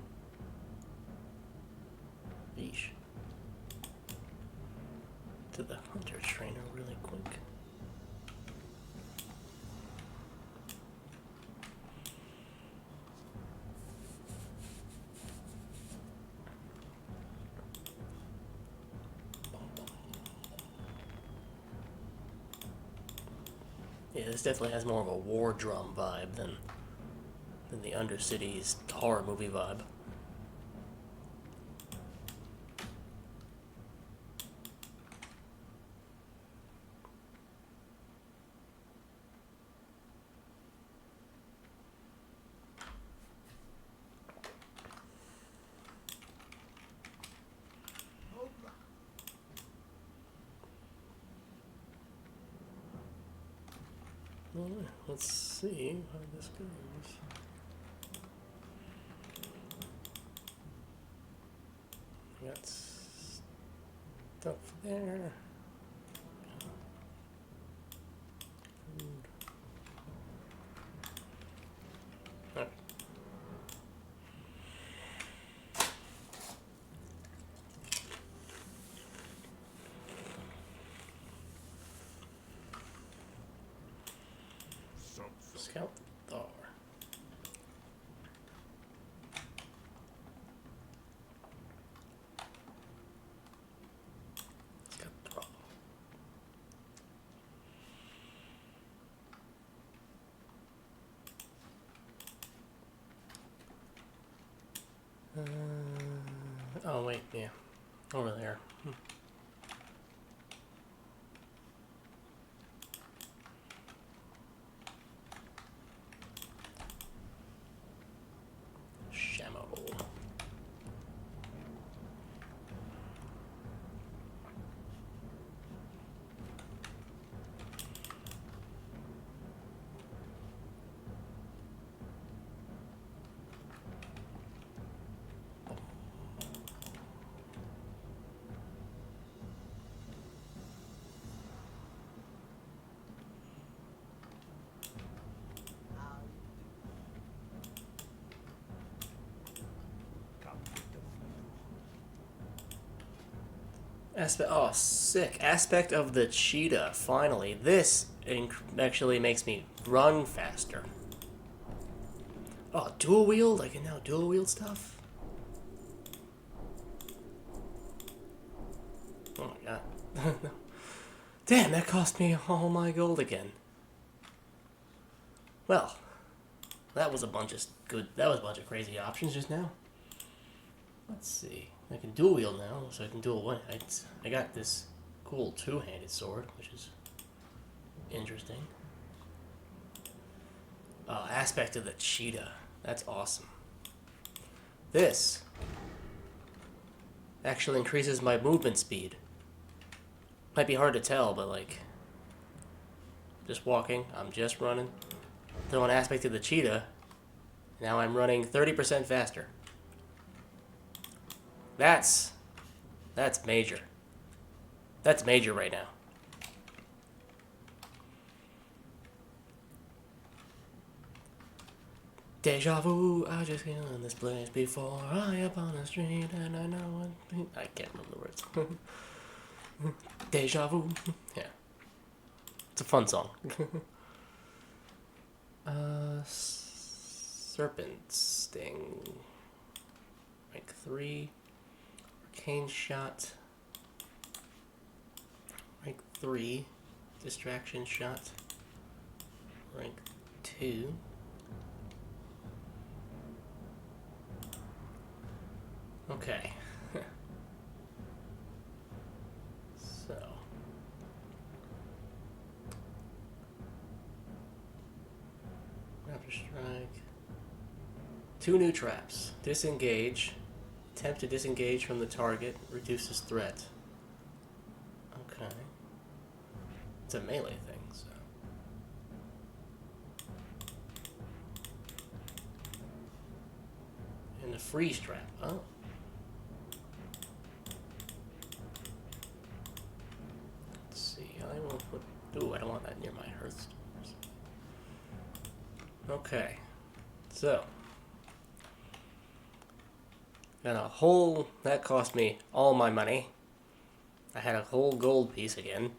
Yeesh. To the hunter trainer really quick. Yeah, this definitely has more of a war drum vibe than the Undercity's horror movie vibe. Alright, let's see how this goes. Got stuff there. Food. Alright. Scout Thar. Scout Thar. Oh wait, yeah, over there. Shamo. Aspect. Oh, sick. Aspect of the cheetah. Finally, this actually makes me run faster. Oh, dual wield. I can now dual wield stuff. Oh my god. Damn, that cost me all my gold again. Well, that was a bunch of good. That was a bunch of crazy options just now. Let's see. I can dual wield now, so I can dual one. I got this cool two-handed sword, which is interesting. Aspect of the cheetah. That's awesome. This actually increases my movement speed. Might be hard to tell, but like, just walking, I'm just running. Throw an aspect of the cheetah. Now I'm running 30% faster. That's major. That's major right now. Deja vu, I just came in this place before. I up on the street and I know what... I can't remember the words. Deja vu. Yeah. It's a fun song. Serpent Sting. Rank 3. Arcane Shot. Rank 3. Distraction Shot. Rank 2. Okay. So. Raptor Strike. 2 new traps. Disengage. Attempt to disengage from the target. Reduces threat. Okay. It's a melee thing, so. And a freeze trap. Oh. Let's see. I will put. Ooh, I don't want that near my hearthstones. Okay. So. Got a whole. That cost me all my money. I had a whole gold piece again.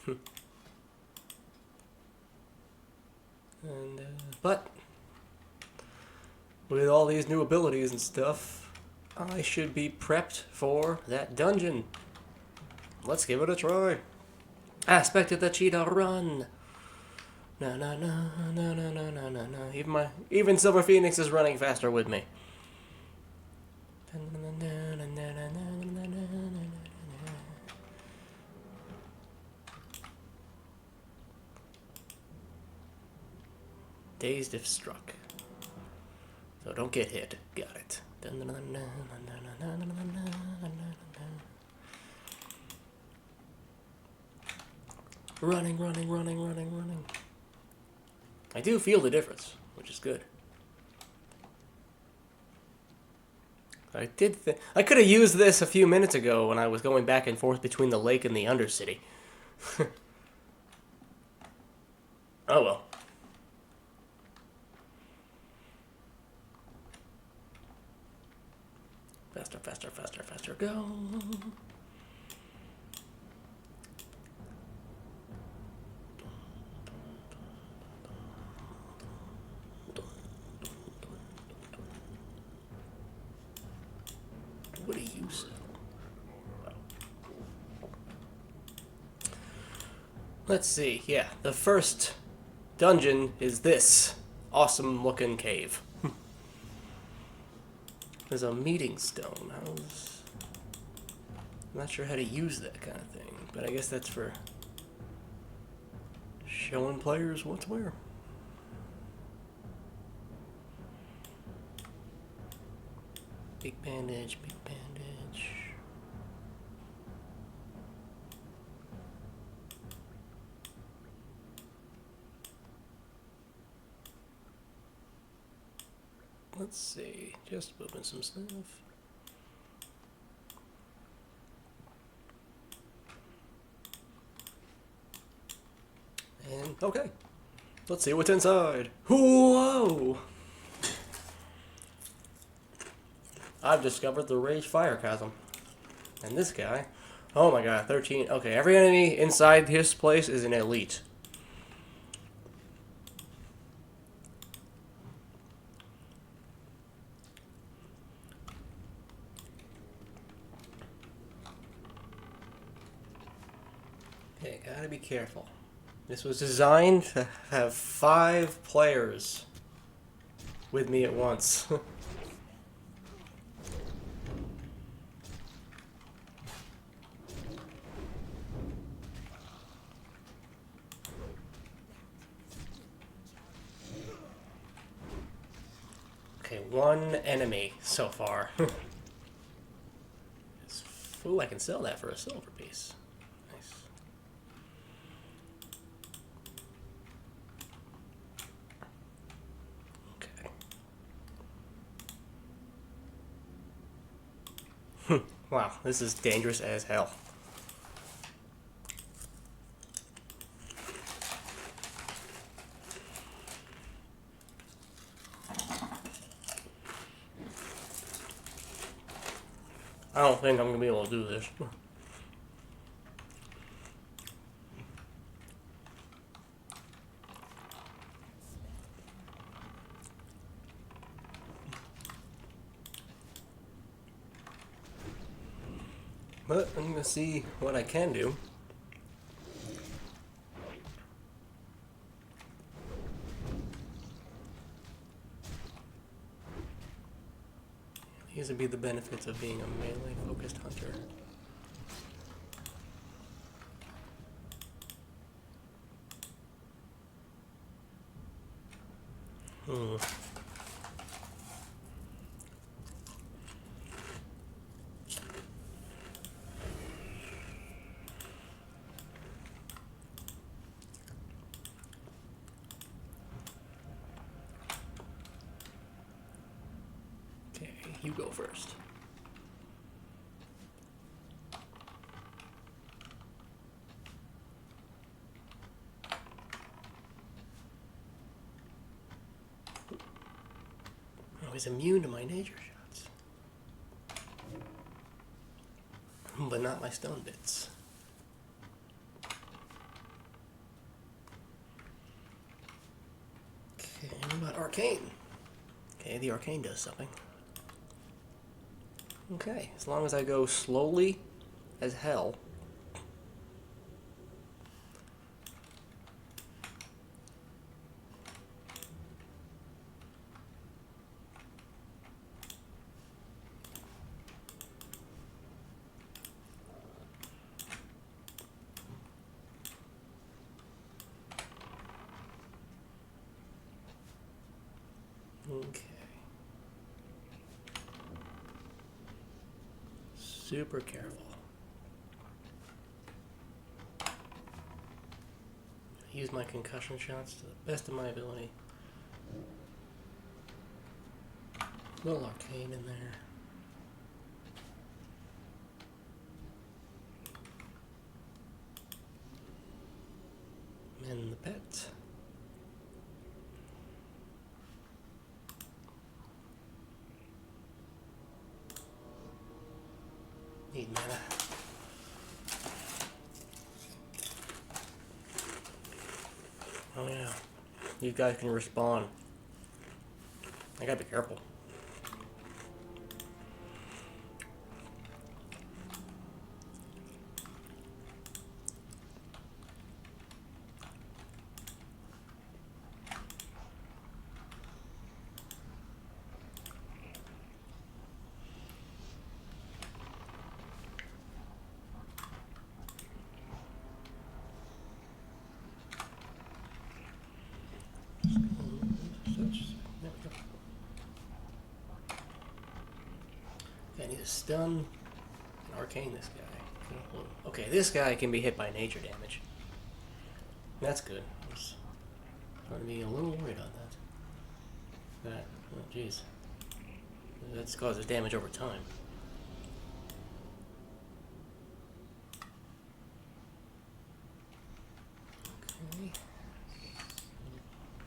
And, but with all these new abilities and stuff, I should be prepped for that dungeon. Let's give it a try. Aspect of the cheetah run. No, no, no, no, no, no, no, no, no. Even Silver Phoenix is running faster with me. Dazed if struck. So don't get hit. Got it. Running, running, running, running, running. I do feel the difference, which is good. I could have used this a few minutes ago when I was going back and forth between the lake and the Undercity. Oh well. Faster, faster, faster, faster, go. What do you sell? Let's see. Yeah, the first dungeon is this awesome looking cave. There's a meeting stone. I'm not sure how to use that kind of thing, but I guess that's for showing players what's where. Big bandage, big bandage. Let's see, just moving some stuff. And, okay. Let's see what's inside. Whoa! I've discovered the Rage Fire Chasm. And this guy, oh my god, 13. Okay, every enemy inside this place is an elite. Okay, gotta be careful. This was designed to have 5 players with me at once. Okay, 1 enemy so far. Ooh, I can sell that for a silver piece. Nice. Okay. Wow, this is dangerous as hell. I don't think I'm gonna be able to do this. But I'm gonna see what I can do. These would be the benefits of being a melee-focused hunter. Okay, you go first. Oh, he's immune to my nature shots. But not my stone bits. Okay, what about arcane? Okay, the arcane does something. Okay, as long as I go slowly as hell. Okay. Super careful. Use my concussion shots to the best of my ability. Little arcane in there. Need mana. Oh yeah. You guys can respawn. I gotta be careful. Okay, I need a stun and arcane this guy. Okay, this guy can be hit by nature damage. That's good. I was starting to be a little worried on that. Oh jeez. That causes damage over time. Okay.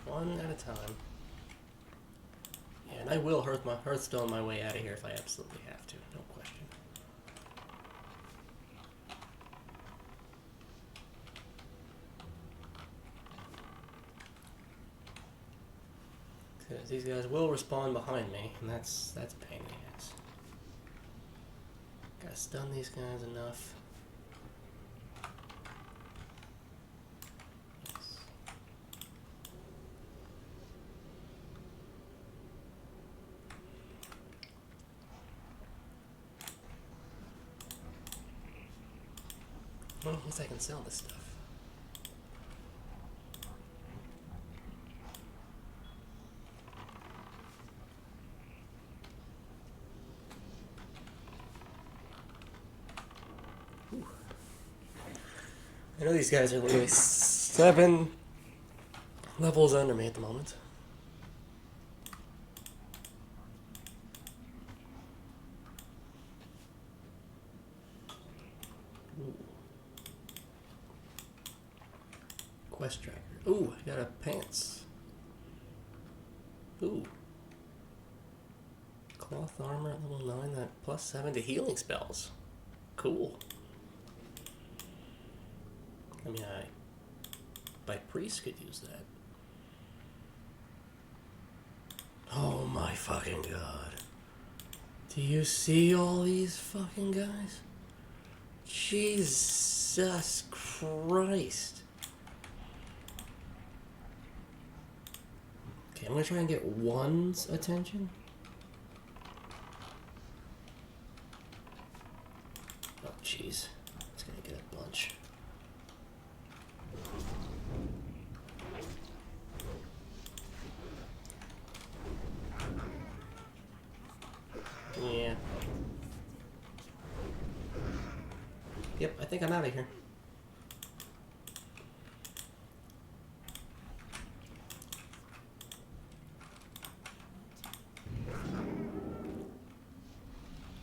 One at a time. Yeah, and I will Hearthstone my way out of here if I absolutely have to. No question. Because these guys will respawn behind me, and that's a pain in the ass. Gotta stun these guys enough. Yes. Well, at least I can sell this stuff. I know these guys are literally 7 levels under me at the moment. Ooh. Quest tracker. Ooh, I got a pants. Ooh. Cloth armor at level 9, that plus 7 to healing spells. Cool. I mean, my priest could use that. Oh my fucking god. Do you see all these fucking guys? Jesus Christ. Okay, I'm gonna try and get one's attention. Oh, jeez. It's gonna get a bunch. Yeah. Yep, I think I'm out of here.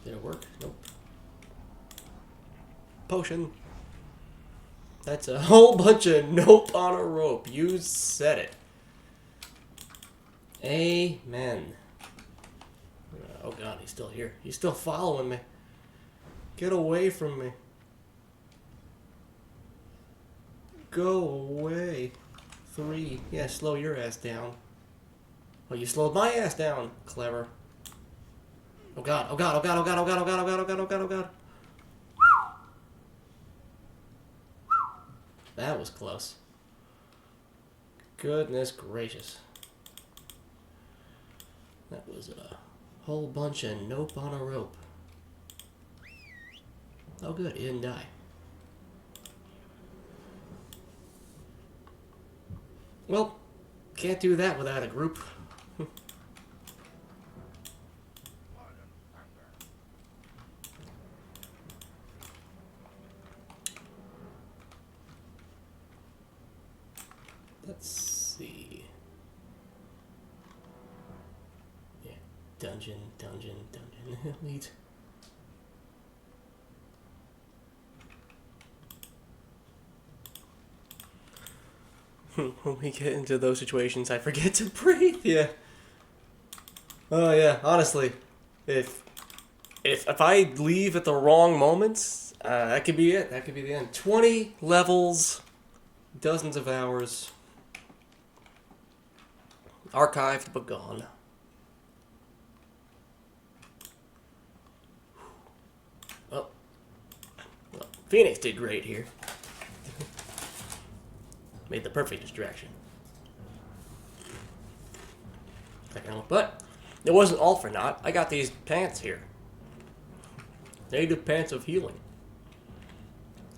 Did it work? Nope. Potion. That's a whole bunch of nope on a rope. You said it. Amen. Oh god, he's still here. He's still following me. Get away from me. Go away. 3. Yeah, slow your ass down. Oh, you slowed my ass down. Clever. Oh god, oh god, oh god, oh god, oh god, oh god, oh god, oh god, oh god, oh god. That was close. Goodness gracious. That was a whole bunch of nope on a rope. Oh good, he didn't die. Well, can't do that without a group. Let's see. Yeah, dungeon. Elite. When we get into those situations, I forget to breathe. Yeah. Oh yeah. Honestly, if If I leave at the wrong moments, that could be it. That could be the end. 20 levels, dozens of hours, archived but gone. Well, Phoenix did great here. Made the perfect distraction. But it wasn't all for naught. I got these pants here. Native pants of healing.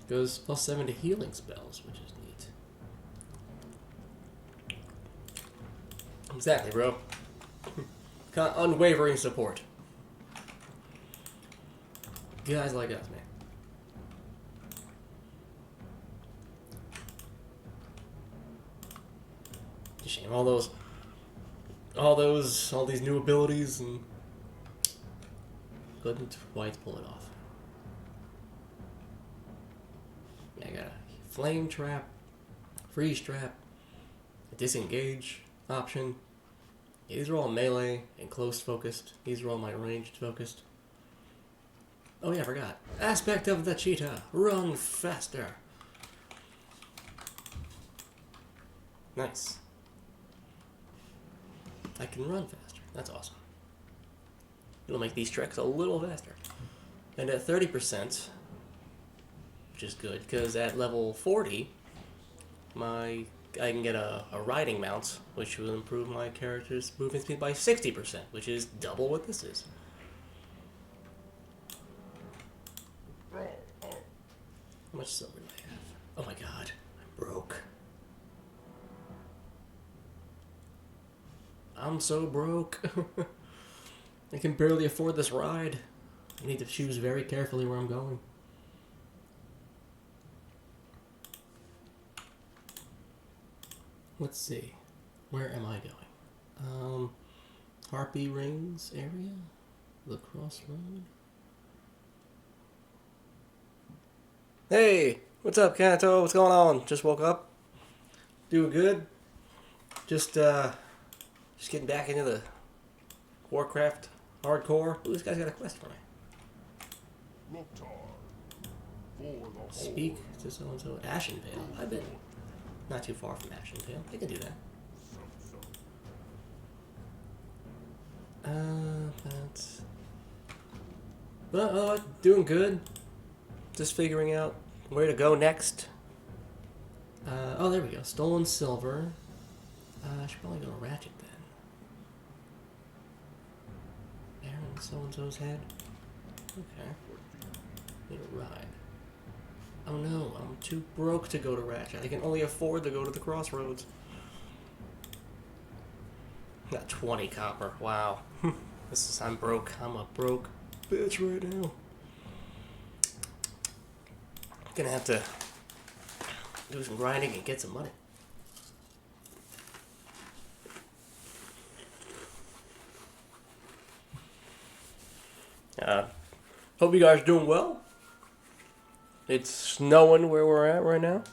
Goes +7 to healing spells, which is neat. Exactly, bro. Unwavering support. Guys like us, man. It's a shame. All these new abilities and couldn't quite pull it off. Yeah, I got a flame trap, freeze trap, a disengage option. Yeah, these are all melee and close focused. These are all my ranged focused. Oh yeah, I forgot. Aspect of the cheetah. Run faster. Nice. I can run faster. That's awesome. It'll make these treks a little faster. And at 30%, which is good, because at level 40, I can get a riding mount, which will improve my character's movement speed by 60%, which is double what this is. How much silver do I have? Oh my god, I'm broke. I'm so broke. I can barely afford this ride. I need to choose very carefully where I'm going. Let's see. Where am I going? Harpy Rings area? The crossroad? Hey! What's up, Kanto? What's going on? Just woke up. Doing good. Just getting back into the Warcraft Hardcore. Ooh, this guy's got a quest for me. Speak to so-and-so. Ashen Vale. I've been not too far from Ashen Vale. I can do that. That's... Well, doing good. Just figuring out where to go next. Oh, there we go. Stolen silver. I should probably go to Ratchet then. Aaron so-and-so's head. Okay. Need a ride. Oh no, I'm too broke to go to Ratchet. I can only afford to go to the crossroads. Got 20 copper. Wow. I'm broke. I'm a broke bitch right now. Gonna have to do some grinding and get some money. Hope you guys are doing well. It's snowing where we're at right now.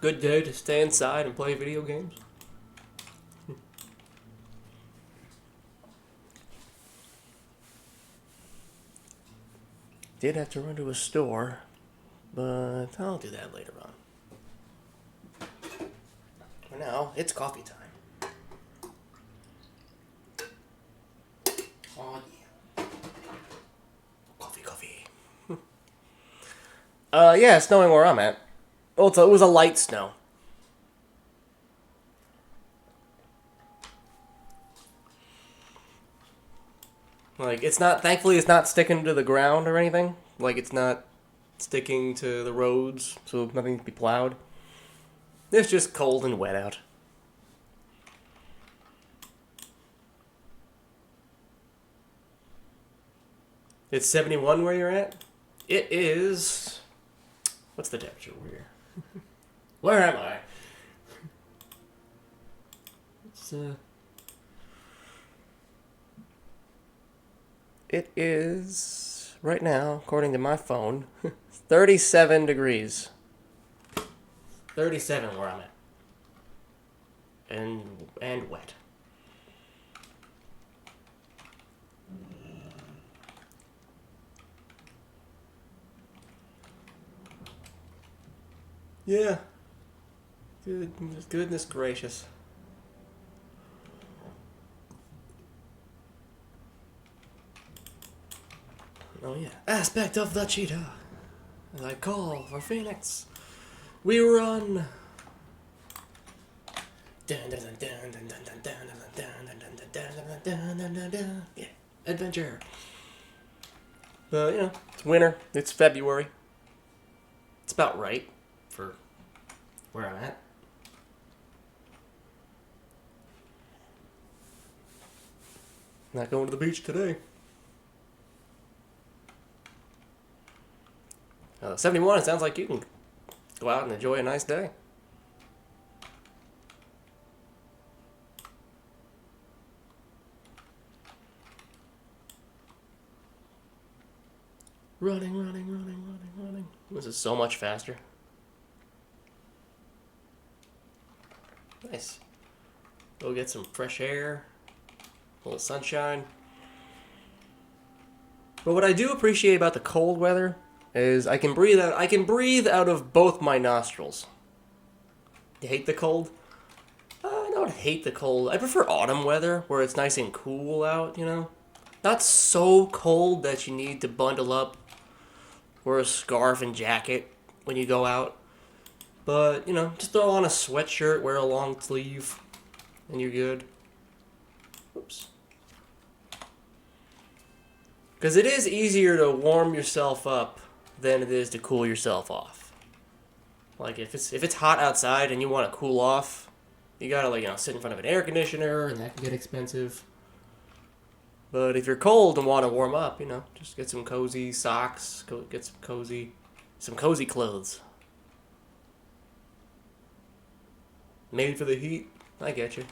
Good day to stay inside and play video games. Did have to run to a store, but I'll do that later on. For now, it's coffee time. Oh yeah. Coffee. Yeah, it's snowing where I'm at. Well, it was a light snow. Like, it's not, thankfully it's not sticking to the ground or anything. Like, it's not sticking to the roads, so nothing can be plowed. It's just cold and wet out. It's 71 where you're at? It is... What's the temperature here? Where am I? It's, It is, right now, according to my phone, 37 degrees. 37 where I'm at. And wet. Yeah. Goodness gracious. Oh yeah. Aspect of the cheetah. As I call for Phoenix. We run. Yeah. Adventure. But, you know, it's winter. It's February. It's about right for where I'm at. Not going to the beach today. 71, it sounds like you can go out and enjoy a nice day. Running. This is so much faster. Nice. Go get some fresh air, a little sunshine. But what I do appreciate about the cold weather is I can breathe out. I can breathe out of both my nostrils. You hate the cold? I don't hate the cold. I prefer autumn weather where it's nice and cool out. You know, not so cold that you need to bundle up, wear a scarf and jacket when you go out. But, you know, just throw on a sweatshirt, wear a long sleeve, and you're good. Oops. Because it is easier to warm yourself up than it is to cool yourself off. Like, if it's hot outside and you want to cool off, you gotta, like, you know, sit in front of an air conditioner, and that can get expensive. But if you're cold and want to warm up, you know, just get some cozy socks, get some cozy clothes. Made for the heat. I get you.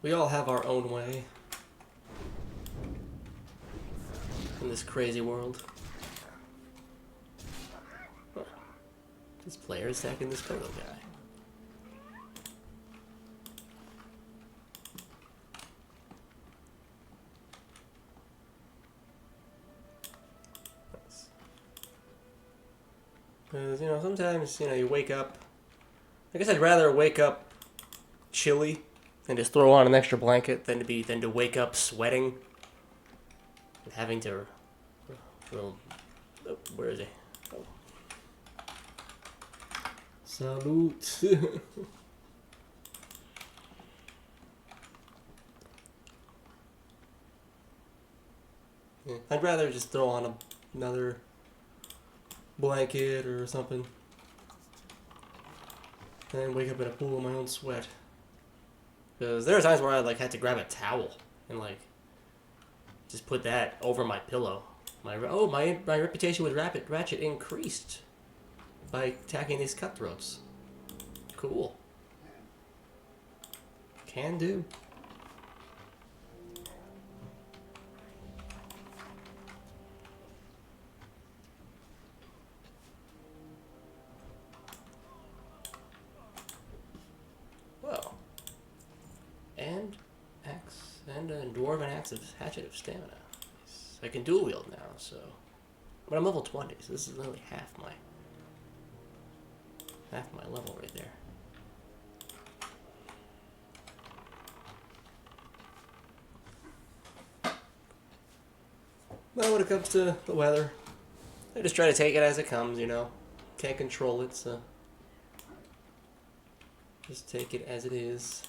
We all have our own way in this crazy world. Huh. This player is attacking this photo guy. Because, you know, sometimes, you know, you wake up. I guess I'd rather wake up chilly and just throw on an extra blanket than to wake up sweating and having to. Well, oh, where is he? Oh. Salute. Yeah, I'd rather just throw on another blanket or something than wake up in a pool of my own sweat. Because there are times where I like had to grab a towel and like just put that over my pillow. My reputation with Ratchet increased by attacking these cutthroats. Cool. Can do. Well, and a dwarven axe of hatchet of stamina. I can dual wield now, so. But I'm level 20, so this is literally half my level right there. Well, when it comes to the weather, I just try to take it as it comes, you know. Can't control it, so just take it as it is.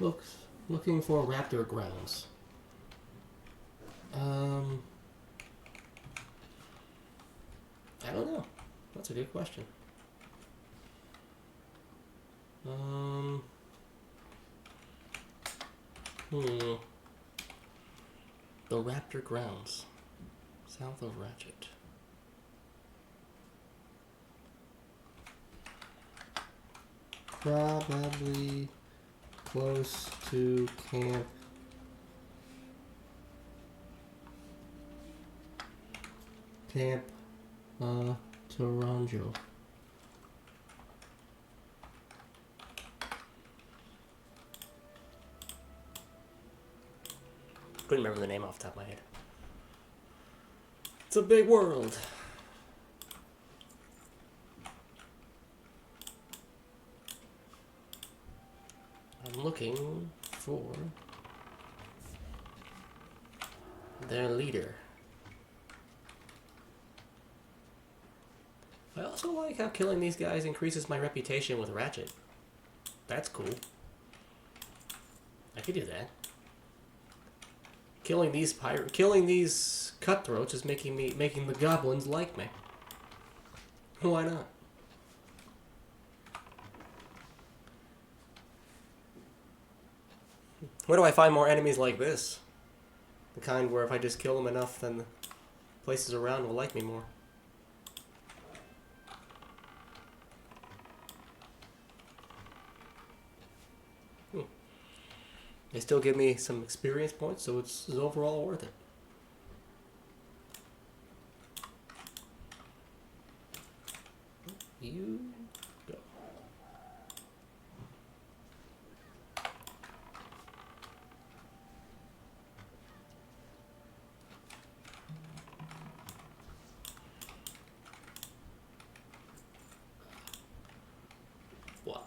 Oh, looking for raptor grounds. I don't know. That's a good question. The Raptor Grounds, south of Ratchet. Probably close to Camp Camp Toronjo. Couldn't remember the name off the top of my head. It's a big world. I'm looking for their leader. I also like how killing these guys increases my reputation with Ratchet. That's cool. I could do that. Killing these cutthroats is making the goblins like me. Why not? Where do I find more enemies like this? The kind where if I just kill them enough, then the places around will like me more. They still give me some experience points, so it's overall worth it. You go. Wow.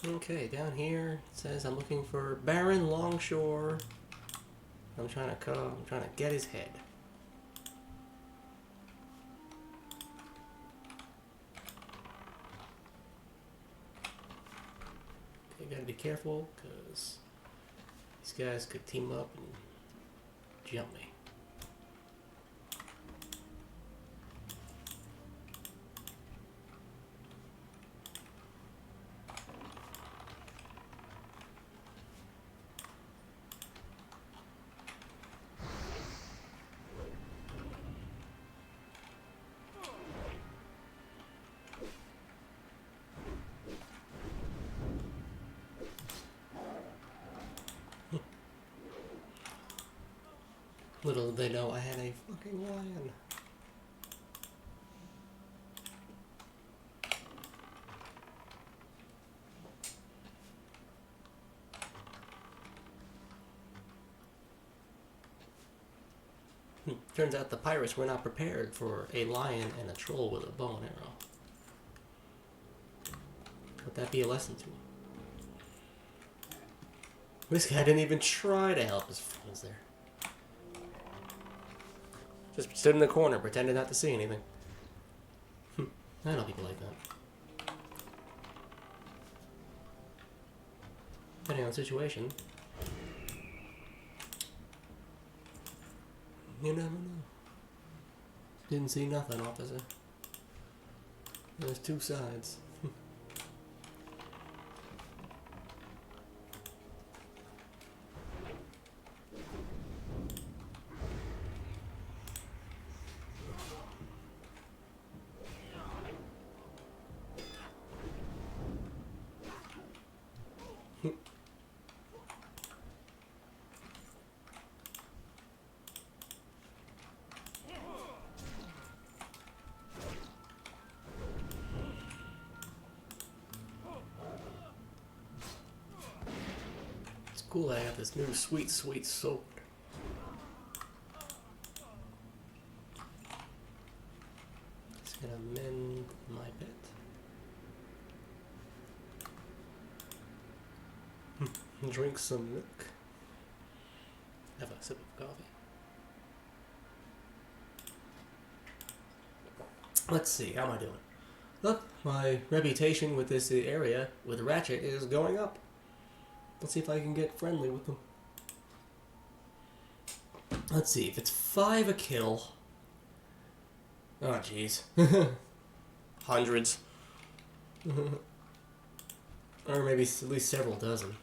Okay, down here it says I'm looking for Baron Longshore. I'm trying to get his head. Okay, gotta be careful because these guys could team up and jump me. Little did they know I had a fucking lion. Turns out the pirates were not prepared for a lion and a troll with a bow and arrow. Would that be a lesson to me? This guy didn't even try to help his friends there. Just stood in the corner, pretended not to see anything. I know people like that. Depending on the situation, you never know. Didn't see nothing, officer. There's two sides. Cool, I have this new sweet sword. Just gonna mend my bed. Drink some milk. Have a sip of coffee. Let's see, how am I doing? Look, my reputation with this area, with Ratchet, is going up. Let's see if I can get friendly with them. Let's see, if it's 5 a kill... Oh, jeez. Hundreds. Or maybe at least several dozen.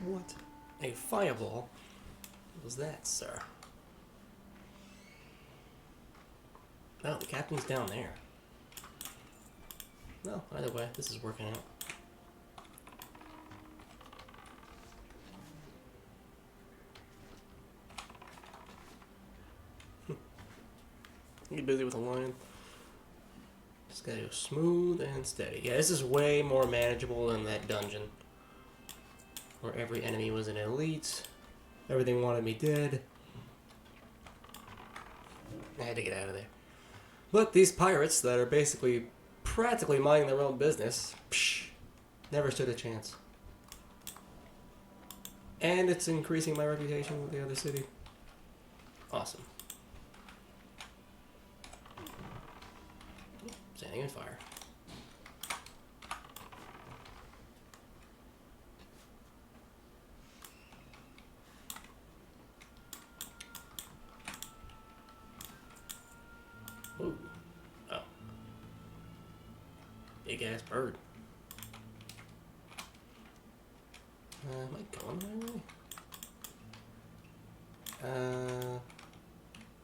What a fireball was that, sir? No, the captain's down there. No, either way, this is working out. Get busy with a lion. Just gotta go smooth and steady. Yeah, this is way more manageable than that dungeon. Where every enemy was an elite. Everything wanted me dead. I had to get out of there. But these pirates that are basically practically minding their own business, psh, never stood a chance. And it's increasing my reputation with the other city. Awesome. Standing in fire. Ooh. Oh. Big ass bird. Am I going the right way?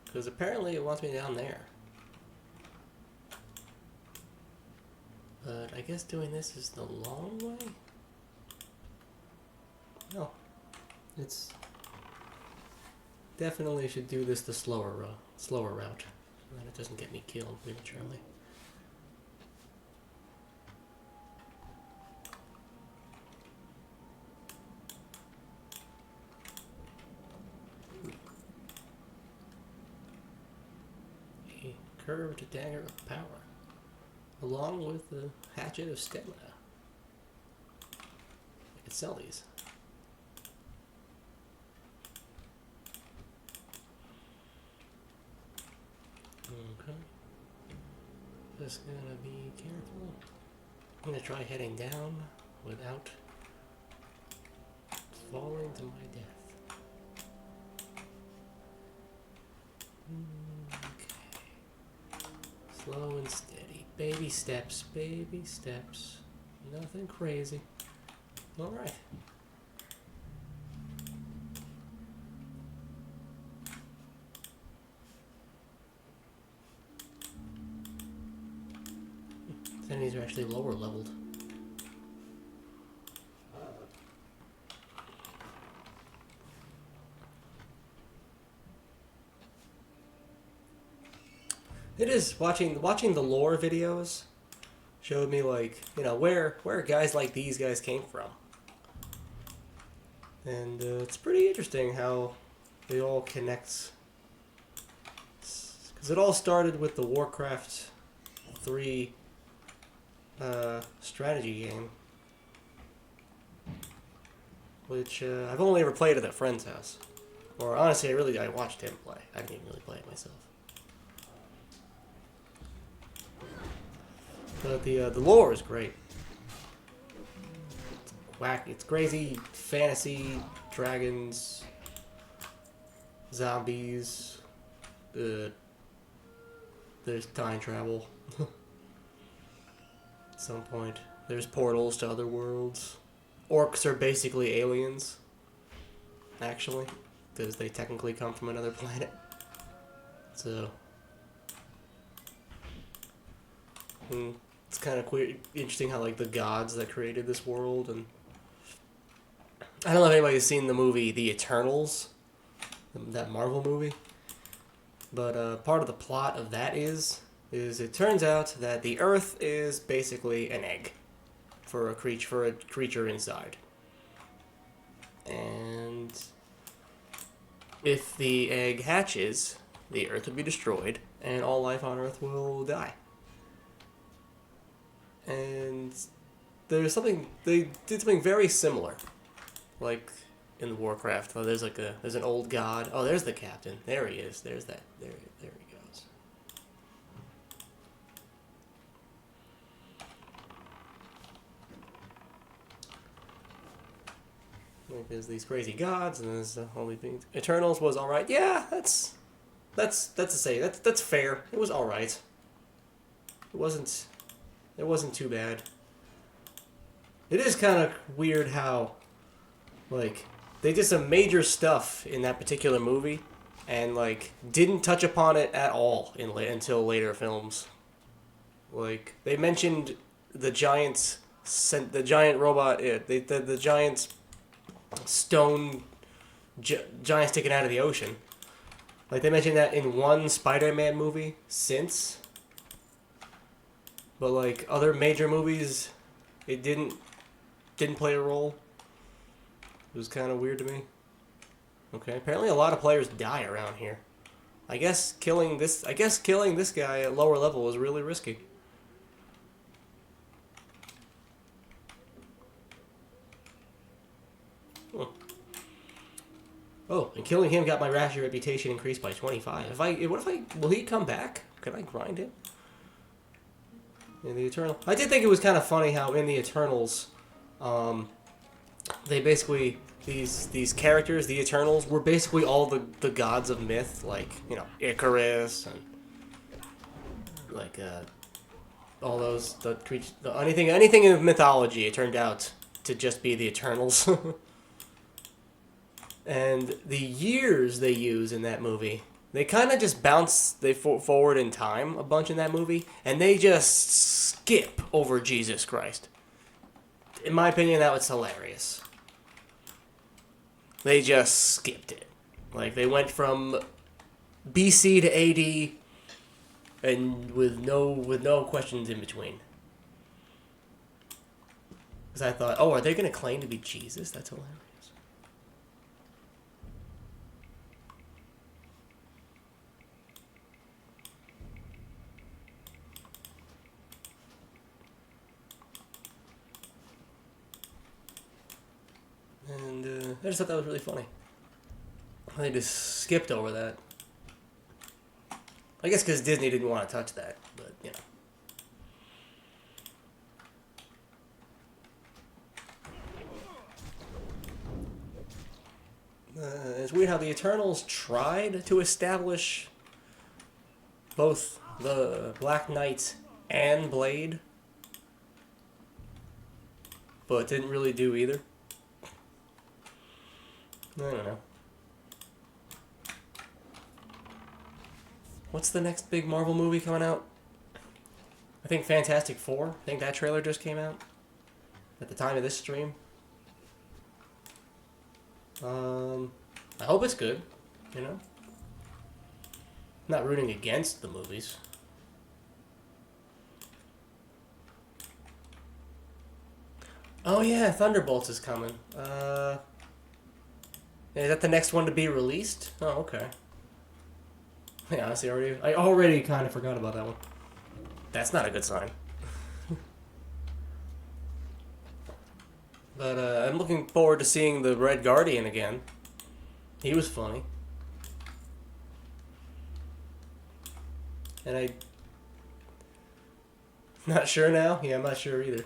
Because apparently it wants me down there. But I guess doing this is the long way? No. It's... Definitely should do this the slower route. So that it doesn't get me killed prematurely. A curved dagger of power, along with the hatchet of stamina. I could sell these. Okay. Just gonna be careful. I'm gonna try heading down without falling to my death. Okay. Slow and steady. Baby steps, baby steps. Nothing crazy. Alright. Enemies are actually lower leveled. It is watching the lore videos showed me, like, you know, where guys like these guys came from. And it's pretty interesting how it all connects. Because it all started with the Warcraft 3 strategy game, which I've only ever played at a friend's house. Or honestly, I watched him play. I didn't even really play it myself. But the lore is great. It's wacky. It's crazy fantasy, dragons, zombies. There's time travel. At some point, there's portals to other worlds. Orcs are basically aliens, actually, because they technically come from another planet. So, it's kind of interesting how, like, the gods that created this world, and I don't know if anybody's seen the movie The Eternals, that Marvel movie, but part of the plot of that is it turns out that the Earth is basically an egg for a creature inside. And if the egg hatches, the Earth will be destroyed, and all life on Earth will die. And they did something very similar, like in the Warcraft. Oh, there's an old god. Oh, there's the captain. There he is. There he goes. Like, there's these crazy gods, and there's only things. Eternals was all right. Yeah, that's fair. It was all right. It wasn't too bad. It is kind of weird how, like, they did some major stuff in that particular movie and like didn't touch upon it at all until later films. Like they mentioned the giants, the giant robot, the giant stone giant sticking out of the ocean. Like they mentioned that in one Spider-Man movie since, but like other major movies, it didn't play a role. It was kind of weird to me. Okay, apparently a lot of players die around here. I guess killing this guy at lower level was really risky. Huh. Oh, and killing him got my Rasher reputation increased by 25. Will he come back? Can I grind him? In the Eternal. I did think it was kind of funny how in the Eternals, they basically these characters, the Eternals, were basically all the gods of myth, like Icarus and like all those the creatures, anything in mythology. It turned out to just be the Eternals. And the years they use in that movie, they kind of just bounce forward in time a bunch in that movie, and they just skip over Jesus Christ. In my opinion, that was hilarious. They just skipped it. Like, they went from BC to AD, and with no questions in between. Because I thought, oh, are they going to claim to be Jesus? That's hilarious. And I just thought that was really funny. They just skipped over that. I guess because Disney didn't want to touch that, but it's weird how the Eternals tried to establish both the Black Knight and Blade, but didn't really do either. I don't know. What's the next big Marvel movie coming out? I think Fantastic Four. I think that trailer just came out at the time of this stream. I hope it's good, I'm not rooting against the movies. Oh yeah, Thunderbolts is coming. Is that the next one to be released? Oh, okay. Yeah, honestly, I already kind of forgot about that one. That's not a good sign. But I'm looking forward to seeing the Red Guardian again. He was funny. And I'm not sure now. Yeah, I'm not sure either.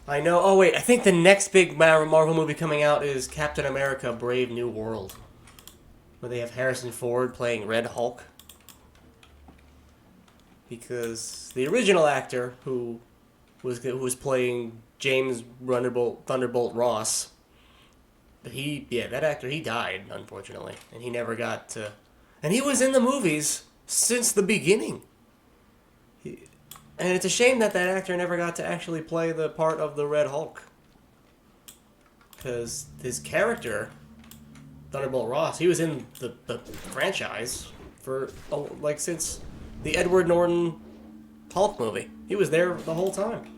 I know. Oh, wait. I think the next big Marvel movie coming out is Captain America Brave New World. Where they have Harrison Ford playing Red Hulk. Because the original actor who was playing James Thunderbolt Ross, that actor, he died, unfortunately. And he never got to... And he was in the movies since the beginning. And it's a shame that actor never got to actually play the part of the Red Hulk. Because his character, Thunderbolt Ross, he was in the franchise for, since the Edward Norton Hulk movie. He was there the whole time.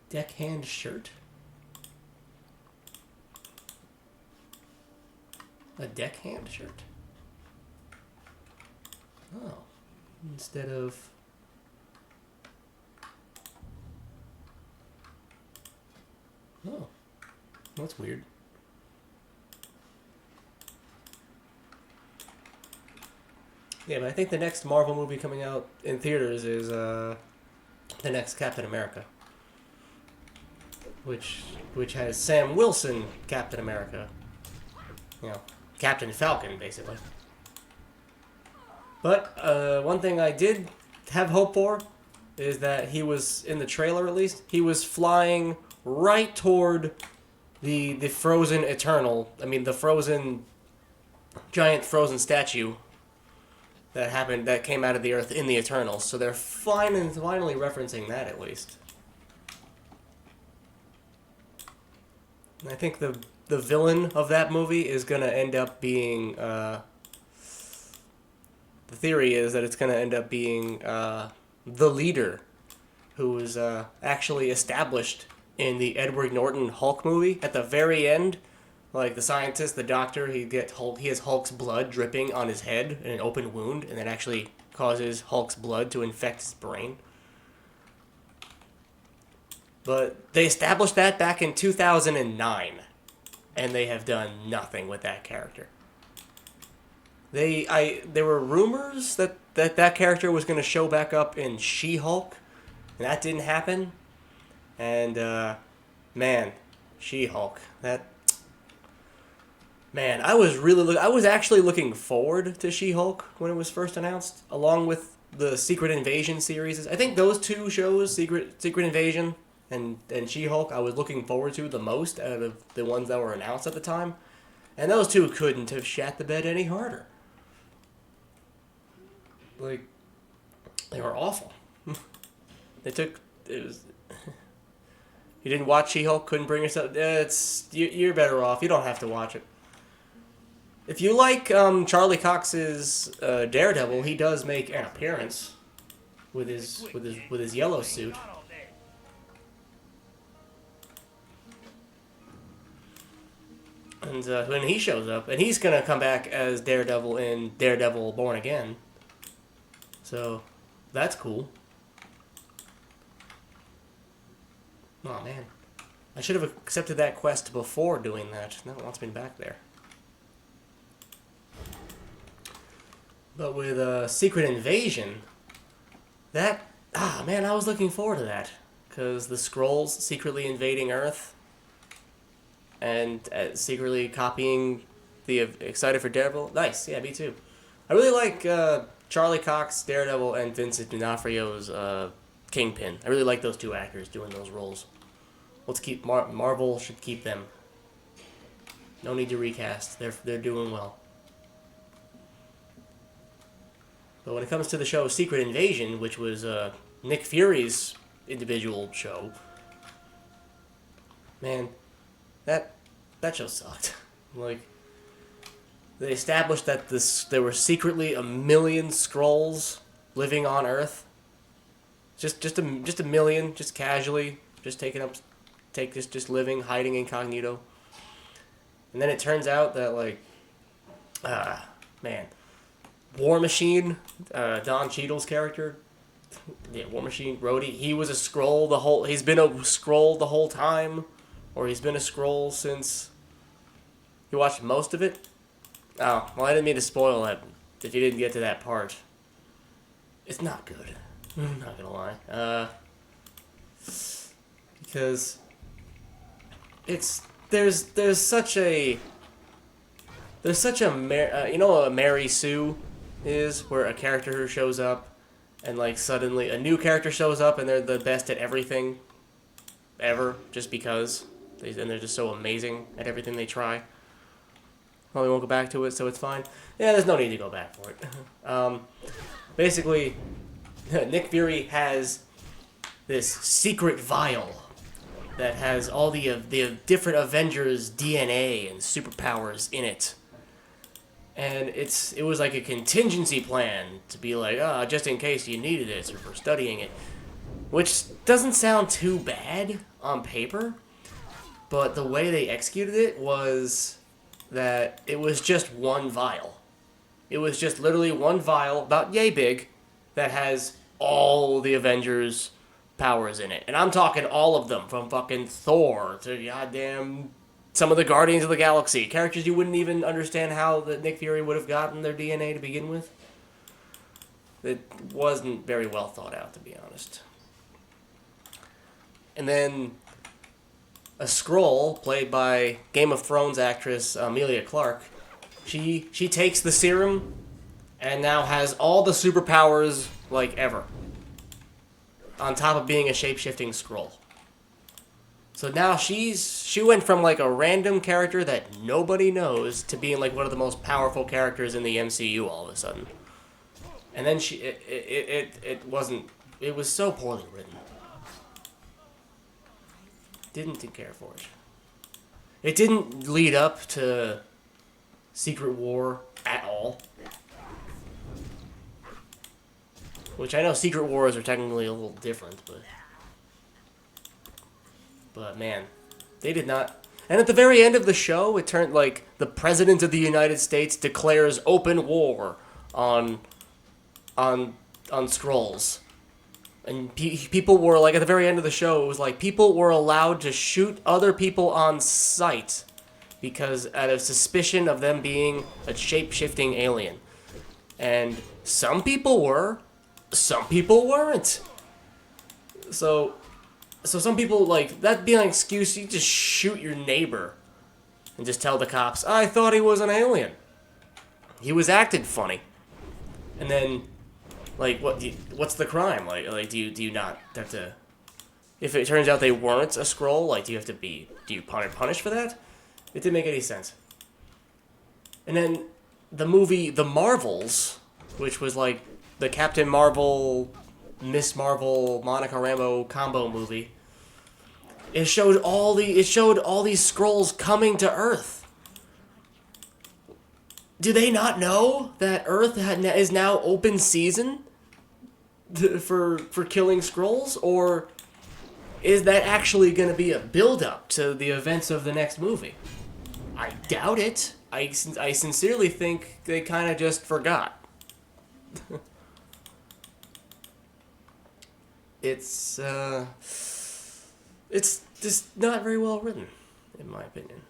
Deckhand shirt? A deckhand shirt? Oh. Instead of... Oh. That's weird. Yeah, but I think the next Marvel movie coming out in theaters is the next Captain America. Which has Sam Wilson Captain America. Captain Falcon, basically. But one thing I did have hope for is that he was, in the trailer at least, he was flying right toward the frozen eternal. I mean, the frozen giant frozen statue that came out of the earth in the Eternals. So they're finally referencing that at least. And I think the villain of that movie is gonna end up being. The theory is that it's gonna end up being the leader, who was actually established in the Edward Norton Hulk movie at the very end. Like the scientist, the doctor, he has Hulk's blood dripping on his head in an open wound, and that actually causes Hulk's blood to infect his brain. But they established that back in 2009, and they have done nothing with that character. There were rumors that character was going to show back up in She-Hulk, and that didn't happen. And man, She-Hulk, man, I was actually looking forward to She-Hulk when it was first announced, along with the Secret Invasion series. I think those two shows, Secret Invasion and She-Hulk, I was looking forward to the most out of the ones that were announced at the time. And those two couldn't have shat the bed any harder. Like, they were awful. You didn't watch She-Hulk, couldn't bring yourself... You're better off. You don't have to watch it. If you like Charlie Cox's Daredevil, he does make an appearance with his yellow suit. And when he shows up, and he's gonna come back as Daredevil in Daredevil Born Again. So that's cool. Oh man, I should have accepted that quest before doing that. Now it wants me back there. But with Secret Invasion, man, I was looking forward to that. Because the Skrulls secretly invading Earth and secretly copying the Excited for Daredevil. Nice, yeah, me too. I really like Charlie Cox, Daredevil, and Vincent D'Onofrio's Kingpin. I really like those two actors doing those roles. Let's keep Marvel should keep them. No need to recast. They're doing well. But when it comes to the show Secret Invasion, which was Nick Fury's individual show, man, that show sucked. Like, they established that there were secretly 1 million Skrulls living on Earth. Just a million, just casually, just just living, hiding incognito. And then it turns out that man, War Machine, Don Cheadle's character, yeah, War Machine, Rhodey, he was a Skrull he's been a Skrull the whole time, or he's been a Skrull since. You watched most of it? Oh, well, I didn't mean to spoil it if you didn't get to that part. It's not good. I'm not gonna lie. Because there's such a you know what a Mary Sue is, where a character who shows up and like suddenly a new character shows up and they're the best at everything ever just because they're just so amazing at everything they try. Well, we won't go back to it, so it's fine. Yeah, there's no need to go back for it. Basically, Nick Fury has this secret vial that has all the different Avengers' DNA and superpowers in it. And it was like a contingency plan to be like, just in case you needed it or for studying it. Which doesn't sound too bad on paper, but the way they executed it was that it was just one vial. It was just literally one vial, about yay big, that has all the Avengers' powers in it. And I'm talking all of them, from fucking Thor to goddamn some of the Guardians of the Galaxy. Characters you wouldn't even understand how that Nick Fury would have gotten their DNA to begin with. It wasn't very well thought out, to be honest. And then a Skrull, played by Game of Thrones actress Emilia Clarke, she takes the serum and now has all the superpowers like ever. On top of being a shape-shifting Skrull. So now she went from like a random character that nobody knows to being like one of the most powerful characters in the MCU all of a sudden. And then it wasn't, it was so poorly written. Didn't care for it. It didn't lead up to Secret War at all. Which I know Secret Wars are technically a little different, but man, they did not. And at the very end of the show, it turned like the President of the United States declares open war on Skrulls. And people were like, at the very end of the show, it was like people were allowed to shoot other people on sight because out of suspicion of them being a shape-shifting alien. And some people were, some people weren't. So some people, like, that being an excuse, you just shoot your neighbor and just tell the cops, I thought he was an alien. He was acting funny. And then, like, what's the crime? Like, do you not have to, if it turns out they weren't a Skrull, like, do you punish for that? It didn't make any sense. And then the movie The Marvels, which was like the Captain Marvel, Miss Marvel, Monica Rambeau combo movie, it showed all these Skrulls coming to Earth. Do they not know that Earth is now open season for killing Skrulls, or is that actually going to be a build-up to the events of the next movie? I doubt it. I sincerely think they kind of just forgot. It's just not very well written, in my opinion.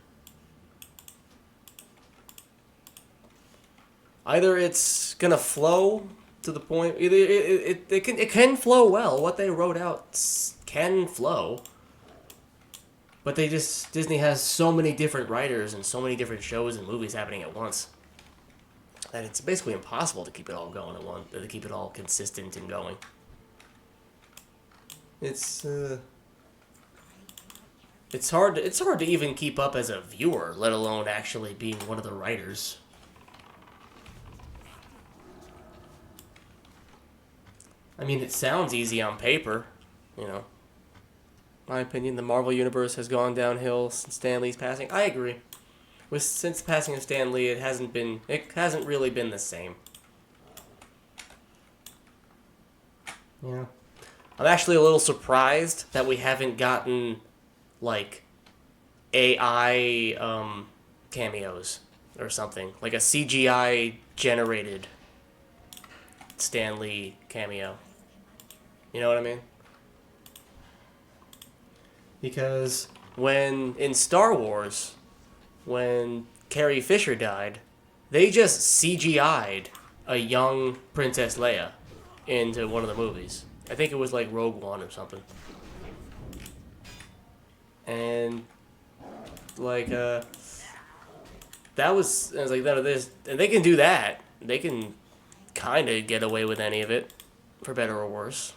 Either it's gonna flow to the point, either it can flow well. What they wrote out can flow, but Disney has so many different writers and so many different shows and movies happening at once that it's basically impossible to keep it all going at once, to keep it all consistent and going. It's hard to even keep up as a viewer, let alone actually being one of the writers. I mean, it sounds easy on paper, you know. In my opinion, the Marvel Universe has gone downhill since Stan Lee's passing. I agree. Since the passing of Stan Lee, it hasn't really been the same. Yeah. I'm actually a little surprised that we haven't gotten, like, AI cameos or something. Like a CGI-generated Stan Lee cameo. You know what I mean? Because in Star Wars, when Carrie Fisher died, they just CGI'd a young Princess Leia into one of the movies. I think it was like Rogue One or something. And like I was like, none of this, and they can do that. They can kind of get away with any of it, for better or worse.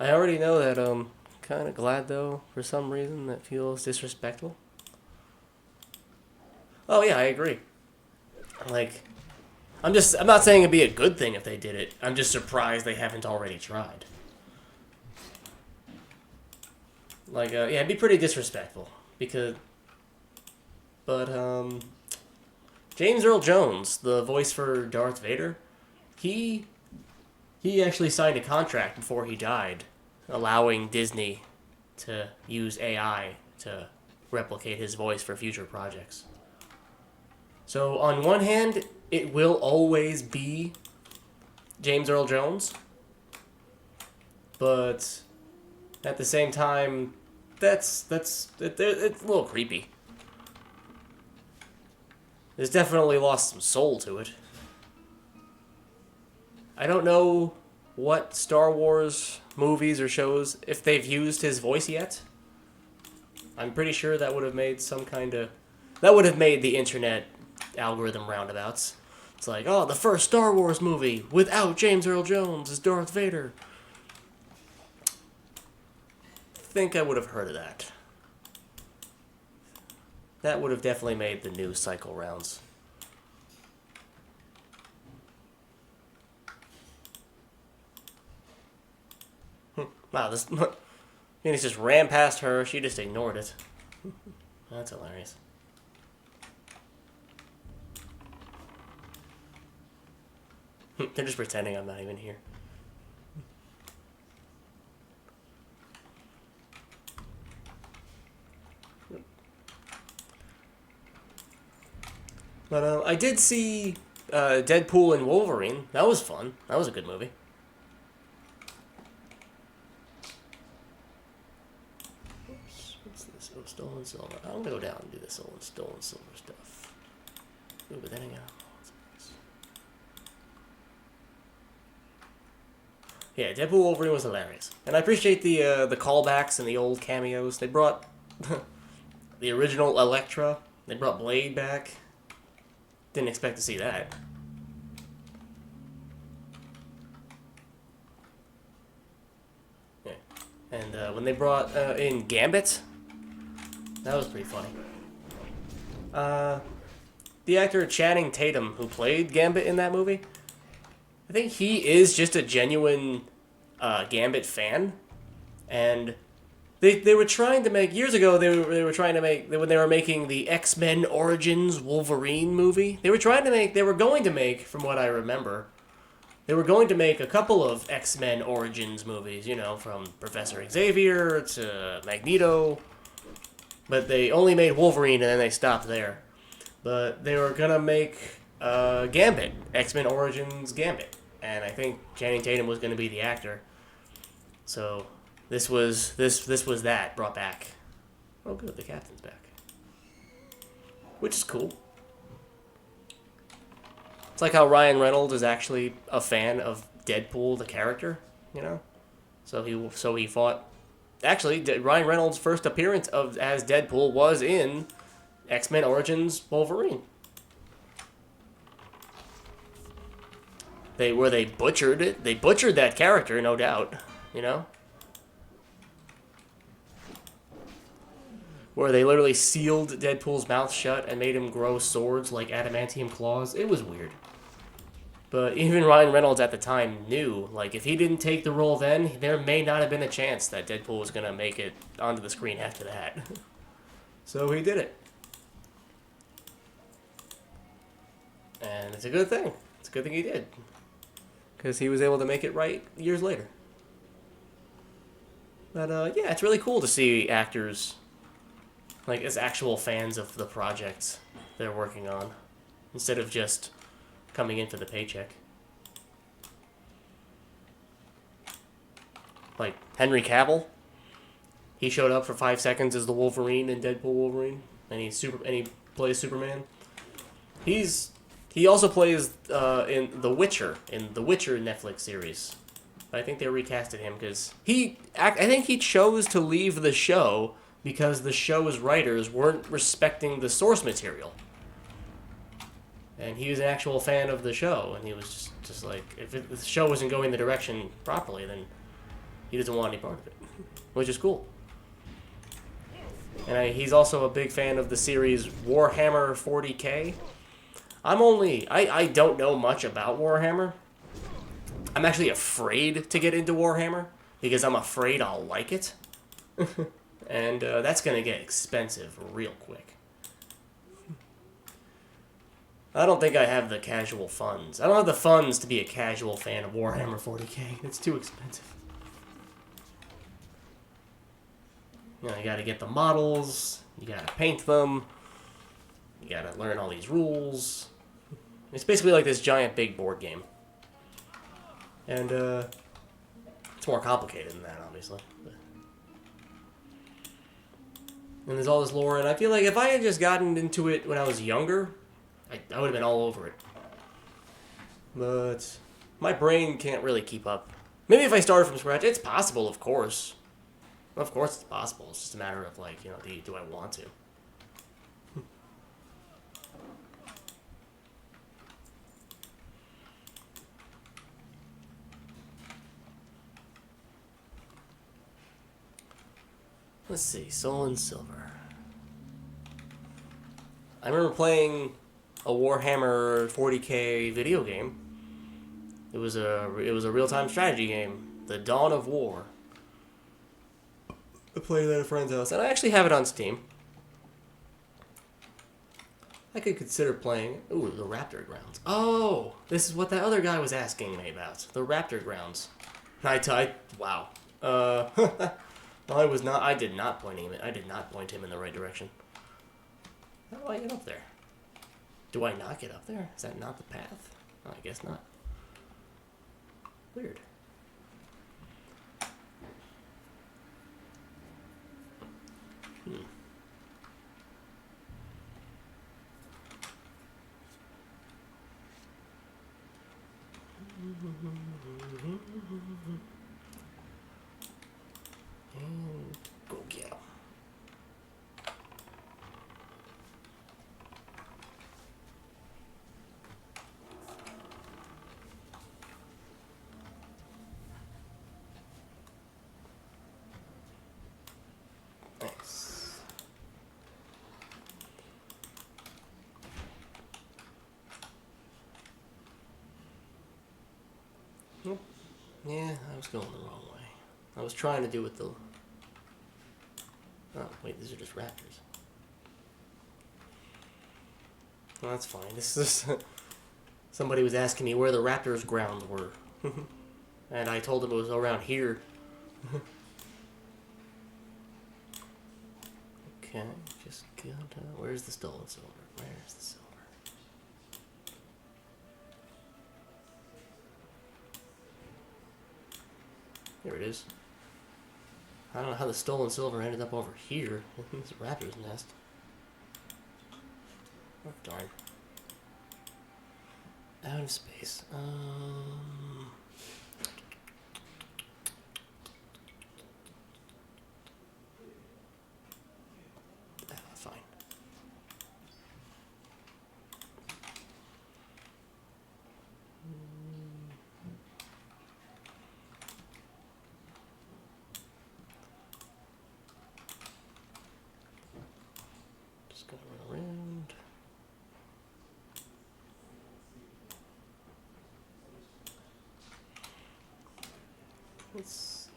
I already know that kind of glad though, for some reason that feels disrespectful. Oh yeah, I agree. Like, I'm not saying it'd be a good thing if they did it. I'm just surprised they haven't already tried. Like, yeah, it'd be pretty disrespectful but James Earl Jones, the voice for Darth Vader, he actually signed a contract before he died, allowing Disney to use AI to replicate his voice for future projects. So on one hand, it will always be James Earl Jones, but at the same time, it's a little creepy. It's definitely lost some soul to it. I don't know what Star Wars movies or shows, if they've used his voice yet. I'm pretty sure that would have made some kind of That would have made the internet algorithm roundabouts. It's like, oh, the first Star Wars movie without James Earl Jones as Darth Vader. Think I would have heard of that. That would have definitely made the news cycle rounds. Wow, this... And he just ran past her, she just ignored it. That's hilarious. They're just pretending I'm not even here. But I did see Deadpool and Wolverine. That was fun. That was a good movie. Oops, what's this? Oh, stolen silver. I'm gonna go down and do this stolen silver stuff. Ooh, but then again, yeah, Deadpool Wolverine was hilarious, and I appreciate the callbacks and the old cameos. They brought the original Elektra. They brought Blade back. Didn't expect to see that. Yeah. And when they brought in Gambit, that was pretty funny. The actor Channing Tatum, who played Gambit in that movie, I think he is just a genuine Gambit fan, and they were trying to make years ago. They were trying to make when they were making the X-Men Origins Wolverine movie. They were going to make, from what I remember, they were going to make a couple of X-Men Origins movies. You know, from Professor Xavier to Magneto, but they only made Wolverine and then they stopped there. But they were gonna make Gambit, X-Men Origins Gambit, and I think Channing Tatum was gonna be the actor. So this was that brought back. Oh, good, the captain's back, which is cool. It's like how Ryan Reynolds is actually a fan of Deadpool, the character, you know. So he thought. Actually, Ryan Reynolds' first appearance as Deadpool was in X-Men Origins Wolverine. They butchered it. They butchered that character, no doubt. You know? Where they literally sealed Deadpool's mouth shut and made him grow swords like adamantium claws. It was weird. But even Ryan Reynolds at the time knew, like, if he didn't take the role then, there may not have been a chance that Deadpool was going to make it onto the screen after that. So he did it. And it's a good thing. It's a good thing he did. Because he was able to make it right years later. But, yeah, it's really cool to see actors, like, as actual fans of the projects they're working on, instead of just coming in for the paycheck. Like, Henry Cavill, he showed up for 5 seconds as the Wolverine in Deadpool Wolverine, and he plays Superman. He also plays in The Witcher Netflix series. I think they recasted him because I think he chose to leave the show because the show's writers weren't respecting the source material. And he was an actual fan of the show, and he was just like, if the show wasn't going the direction properly, then he doesn't want any part of it, which is cool. And he's also a big fan of the series Warhammer 40K. I don't know much about Warhammer. I'm actually afraid to get into Warhammer because I'm afraid I'll like it. And that's going to get expensive real quick. I don't think I have the casual funds. I don't have the funds to be a casual fan of Warhammer 40K. It's too expensive. You know, you gotta get the models, you gotta paint them, you gotta learn all these rules. It's basically like this giant big board game. And, it's more complicated than that, obviously. But... And there's all this lore, and I feel like if I had just gotten into it when I was younger, I would have been all over it. But my brain can't really keep up. Maybe if I started from scratch, it's possible, of course. Of course it's possible. It's just a matter of, like, you know, do I want to? Let's see, Soul and Silver. I remember playing a Warhammer 40k video game. It was a real-time strategy game, The Dawn of War. I played it at a friend's house, and I actually have it on Steam. I could consider playing. Ooh, the Raptor Grounds. Oh, this is what that other guy was asking me about. The Raptor Grounds. Wow. I was not. I did not point him. I did not point him in the right direction. How do I get up there? Do I not get up there? Is that not the path? Oh, I guess not. Weird. And go get him. Nice. Nope. Yeah, I was going the wrong way. I was trying to do it the... Oh, wait, these are just raptors. Well, that's fine. This is... Somebody was asking me where the raptors' grounds were. And I told them it was around here. Okay, just go to... Where's the stolen silver? Where's the silver? There it is. I don't know how the stolen silver ended up over here. This raptor's nest. Oh, darn. Out of space. Fine. Just gonna run around. Let's see.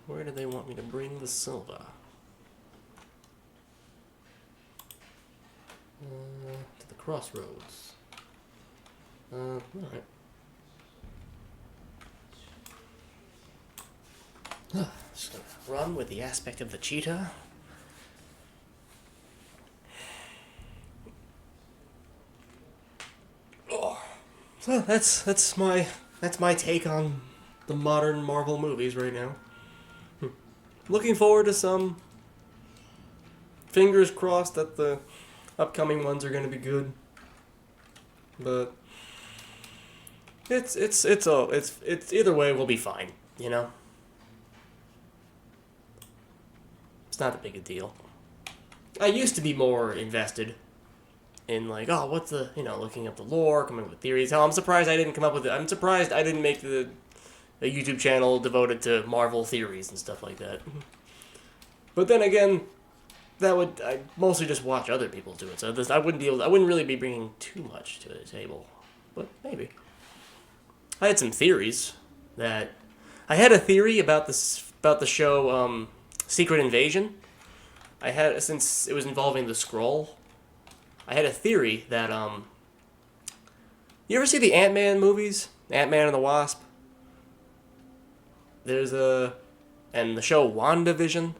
Where do they want me to bring the silver? To the crossroads. Alright. Just gonna run with the aspect of the cheetah. Oh. So that's my take on the modern Marvel movies right now. Looking forward to some. Fingers crossed that the upcoming ones are going to be good. But it's either way we'll be fine, you know. It's not that big a deal. I used to be more invested in like, oh, what's the, looking up the lore, coming up with theories. Hell, I'm surprised I didn't come up with it. I'm surprised I didn't make a YouTube channel devoted to Marvel theories and stuff like that. But then again, I mostly just watch other people do it. So I wouldn't really be bringing too much to the table. But maybe. I had some theories that I had a theory about the show Secret Invasion. Since it was involving the Skrull, I had a theory that you ever see the Ant-Man movies? Ant-Man and the Wasp? And the show WandaVision.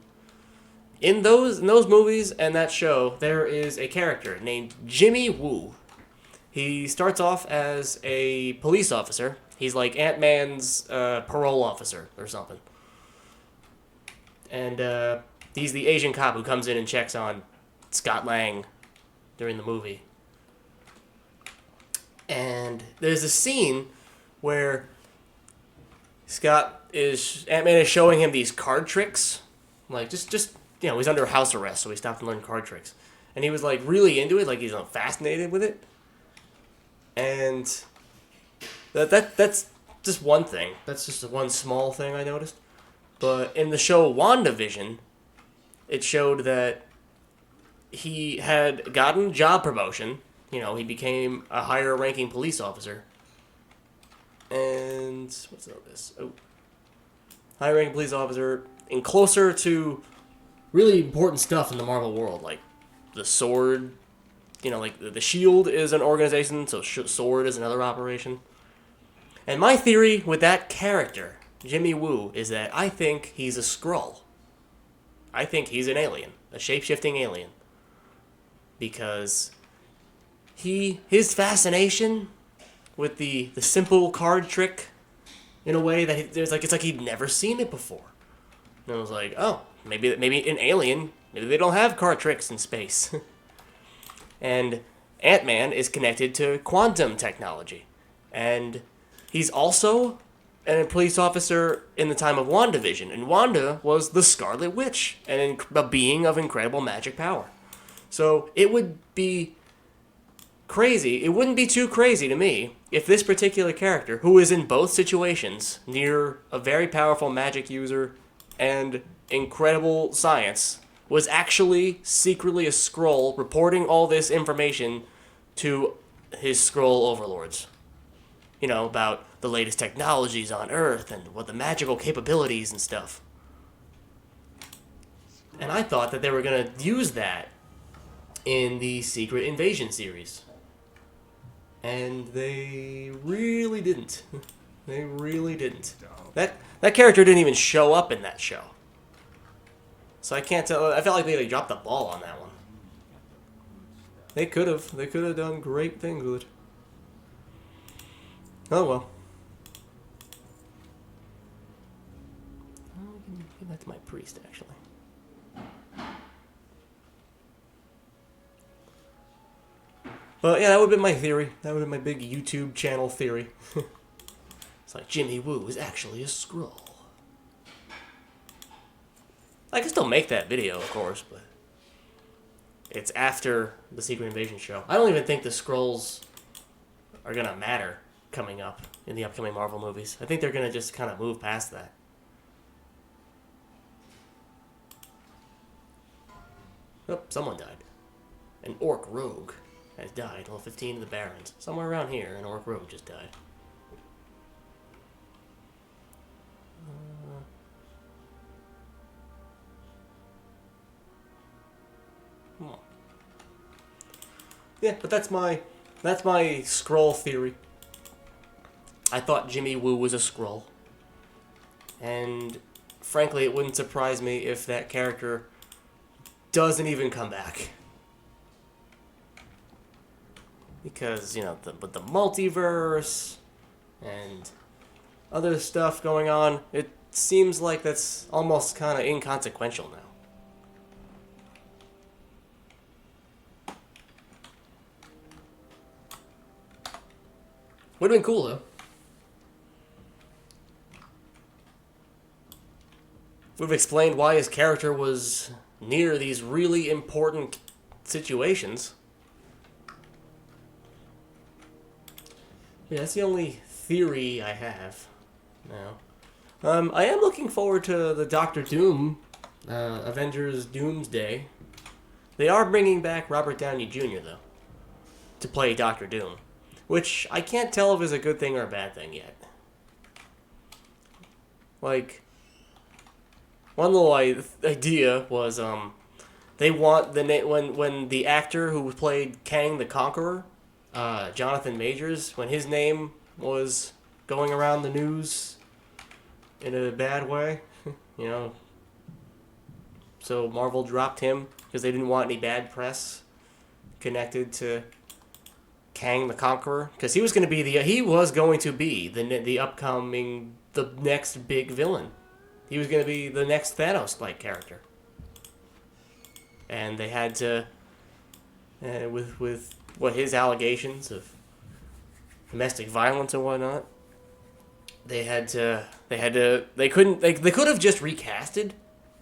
In those movies and that show, there is a character named Jimmy Woo. He starts off as a police officer. He's like Ant-Man's parole officer or something. And he's the Asian cop who comes in and checks on Scott Lang during the movie. And there's a scene where Ant-Man is showing him these card tricks. Like, just he's under house arrest, so he stopped and learned card tricks. And he was, like, really into it, like, he's fascinated with it. And that's just one thing. That's just one small thing I noticed. But in the show WandaVision, it showed that he had gotten job promotion. You know, he became a higher ranking police officer. And what's all this? Oh, higher ranking police officer and closer to really important stuff in the Marvel world, like the Sword. You know, like the Shield is an organization, so Sword is another operation. And my theory with that character, Jimmy Woo, is that I think he's a Skrull. I think he's an alien, a shape-shifting alien. Because his fascination with the simple card trick, in a way that it's like he'd never seen it before. And I was like, oh, maybe an alien, maybe they don't have card tricks in space. And Ant-Man is connected to quantum technology. And he's also a police officer in the time of WandaVision. And Wanda was the Scarlet Witch, and a being of incredible magic power. So it would be crazy. It wouldn't be too crazy to me if this particular character, who is in both situations, near a very powerful magic user and incredible science, was actually secretly a Skrull reporting all this information to his Skrull overlords. You know, about the latest technologies on Earth and what the magical capabilities and stuff. And I thought that they were going to use that in the Secret Invasion series. And they really didn't. They really didn't. That character didn't even show up in that show. So I can't tell. I felt like they dropped the ball on that one. They could have. They could have done great things with it. Oh well. Oh, give that to my priest, actually. But yeah, that would have been my theory. That would have been my big YouTube channel theory. It's like Jimmy Woo is actually a Skrull. I can still make that video, of course, but it's after the Secret Invasion show. I don't even think the Skrulls are gonna matter coming up in the upcoming Marvel movies. I think they're gonna just kind of move past that. Oh, someone died. An Orc Rogue has died. Level 15 of the Barrens. Somewhere around here, an Orc Rogue just died. Yeah, but that's my Skrull theory. I thought Jimmy Woo was a Skrull. And frankly, it wouldn't surprise me if that character doesn't even come back. Because, you know, with the multiverse and other stuff going on, it seems like that's almost kind of inconsequential now. Would have been cool, though. Would have explained why his character was near these really important situations. Yeah, that's the only theory I have now. I am looking forward to the Doctor Doom, Avengers Doomsday. They are bringing back Robert Downey Jr., though, to play Doctor Doom. Which I can't tell if is a good thing or a bad thing yet. Like, one little idea was they want when the actor who played Kang the Conqueror, Jonathan Majors, when his name was going around the news in a bad way, you know. So Marvel dropped him because they didn't want any bad press connected to Kang the Conqueror, because he was going to be the next big villain. He was going to be the next Thanos-like character, and they had to, with what his allegations of domestic violence and whatnot, they could have just recasted.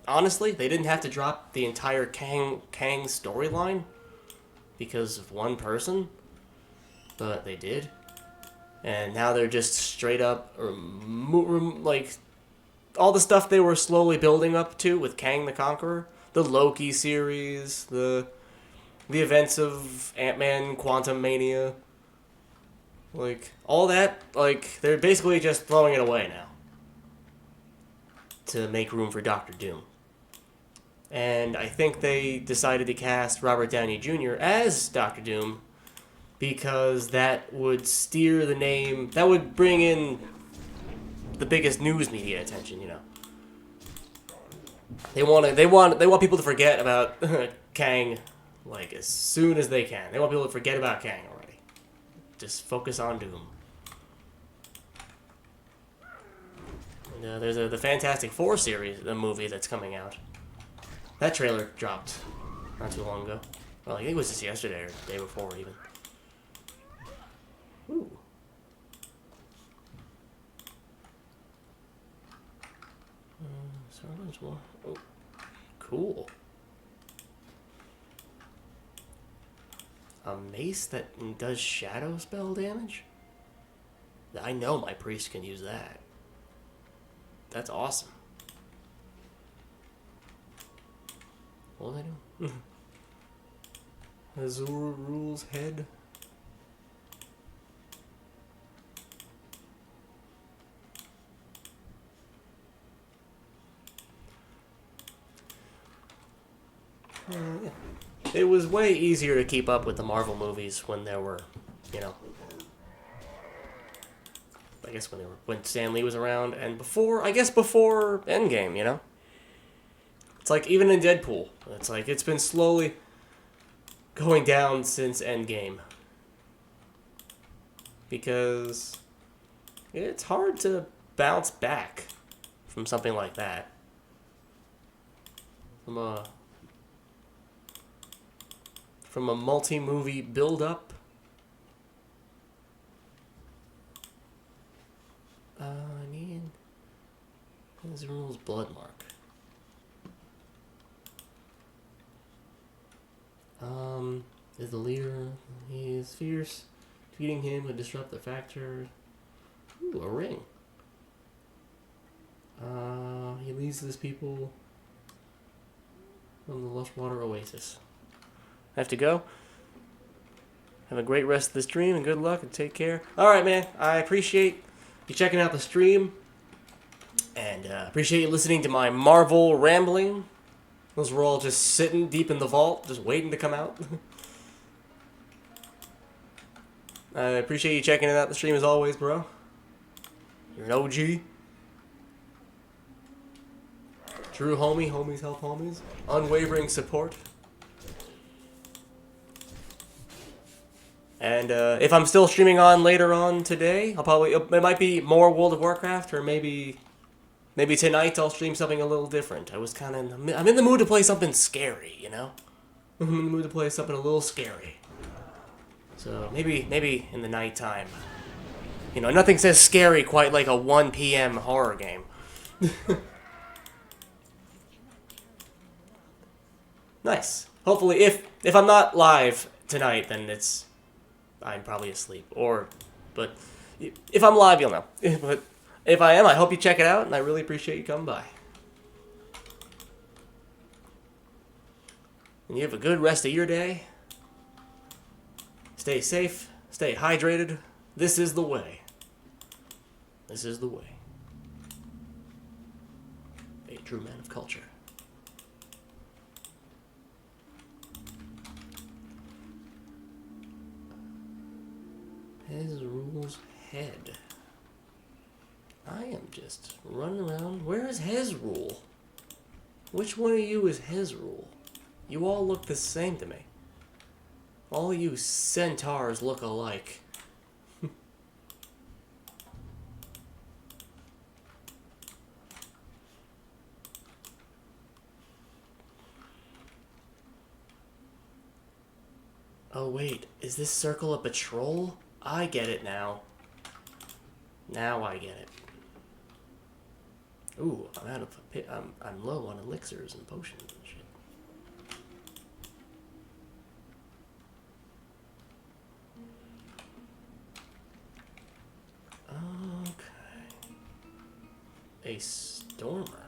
Honestly, they didn't have to drop the entire Kang storyline because of one person. But they did. And now they're just straight up, like, all the stuff they were slowly building up to with Kang the Conqueror, the Loki series, the events of Ant-Man, Quantum Mania, like all that, like they're basically just throwing it away now to make room for Doctor Doom. And I think they decided to cast Robert Downey Jr. as Doctor Doom because that would steer the name, that would bring in the biggest news media attention, you know. They want people to forget about Kang like as soon as they can. They want people to forget about Kang already. Just focus on Doom. And, there's the Fantastic Four series, the movie that's coming out. That trailer dropped not too long ago. Well, I think it was just yesterday or the day before even. Ooh. So much more. Oh, cool. A mace that does shadow spell damage? I know my priest can use that. That's awesome. What was I doing? Azure rules head. Yeah. It was way easier to keep up with the Marvel movies when there were, you know, I guess when Stan Lee was around and before Endgame, you know? It's like even in Deadpool, it's like it's been slowly going down since Endgame. Because it's hard to bounce back from something like that. From a multi-movie build-up. I need his rules blood mark. Is the leader? He is fierce. Defeating him would disrupt the factor. Ooh, a ring. He leads his people from the lush water oasis. I have to go. Have a great rest of the stream and good luck and take care. Alright, man. I appreciate you checking out the stream. And appreciate you listening to my Marvel rambling. Those were all just sitting deep in the vault, just waiting to come out. I appreciate you checking out the stream as always, bro. You're an OG. True homie, homies help homies. Unwavering support. And if I'm still streaming on later on today, it might be more World of Warcraft, or maybe tonight I'll stream something a little different. I'm in the mood to play something scary, you know? I'm in the mood to play something a little scary. So maybe in the nighttime. You know, nothing says scary quite like a 1 p.m. horror game. Nice. Hopefully, if I'm not live tonight, then I'm probably asleep. But if I'm live, you'll know. But if I am, I hope you check it out, and I really appreciate you coming by. And you have a good rest of your day. Stay safe. Stay hydrated. This is the way. This is the way. A true man of culture. His rules head. I am just running around. Where is his rule? Which one of you is his rule? You all look the same to me. All you centaurs look alike. Oh wait, is this circle a patrol? I get it now. Now I get it. Ooh, I'm out of I'm low on elixirs and potions and shit. Okay. A Stormer.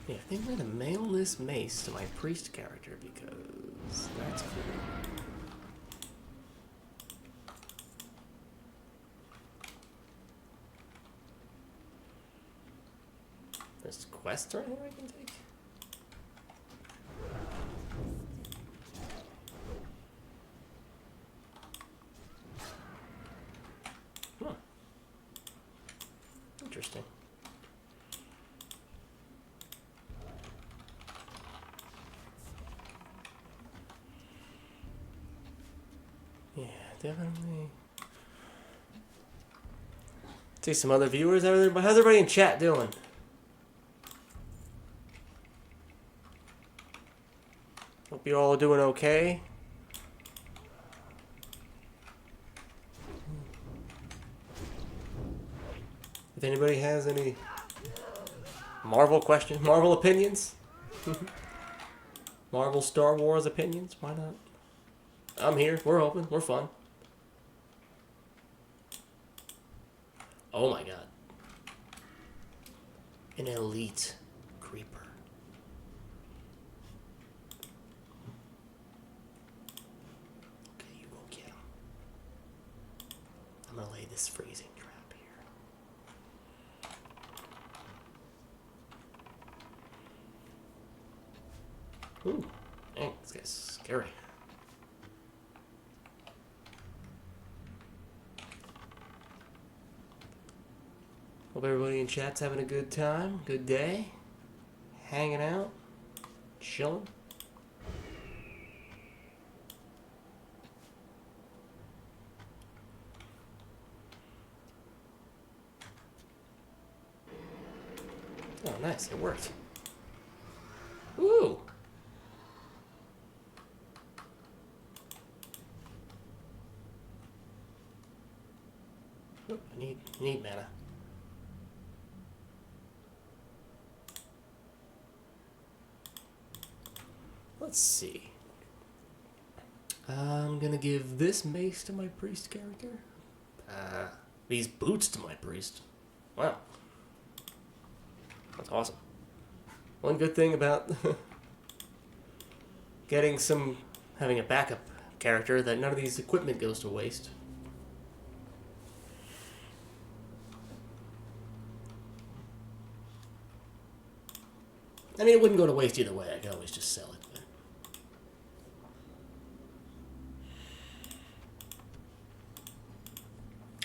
Yeah, I think I'm gonna mail this mace to my priest character because that's cool. There's quests or anything I can take? Huh. Interesting. Yeah, definitely. See some other viewers. How's everybody in chat doing? Hope you're all doing okay. If anybody has any Marvel questions, Marvel opinions, Marvel Star Wars opinions, why not? I'm here. We're open. We're fun. Oh my god. An elite creeper. Okay, you go get him. I'm gonna lay this freezing trap here. Ooh. Dang, this guy's scary. Hope everybody in chat's having a good time, good day, hanging out, chilling. Oh, nice, it worked. Woo! Oop, I need mana. Let's see. I'm gonna give this mace to my priest character. These boots to my priest. Wow. That's awesome. One good thing about having a backup character, that none of these equipment goes to waste. I mean, it wouldn't go to waste either way. I could always just sell it. But...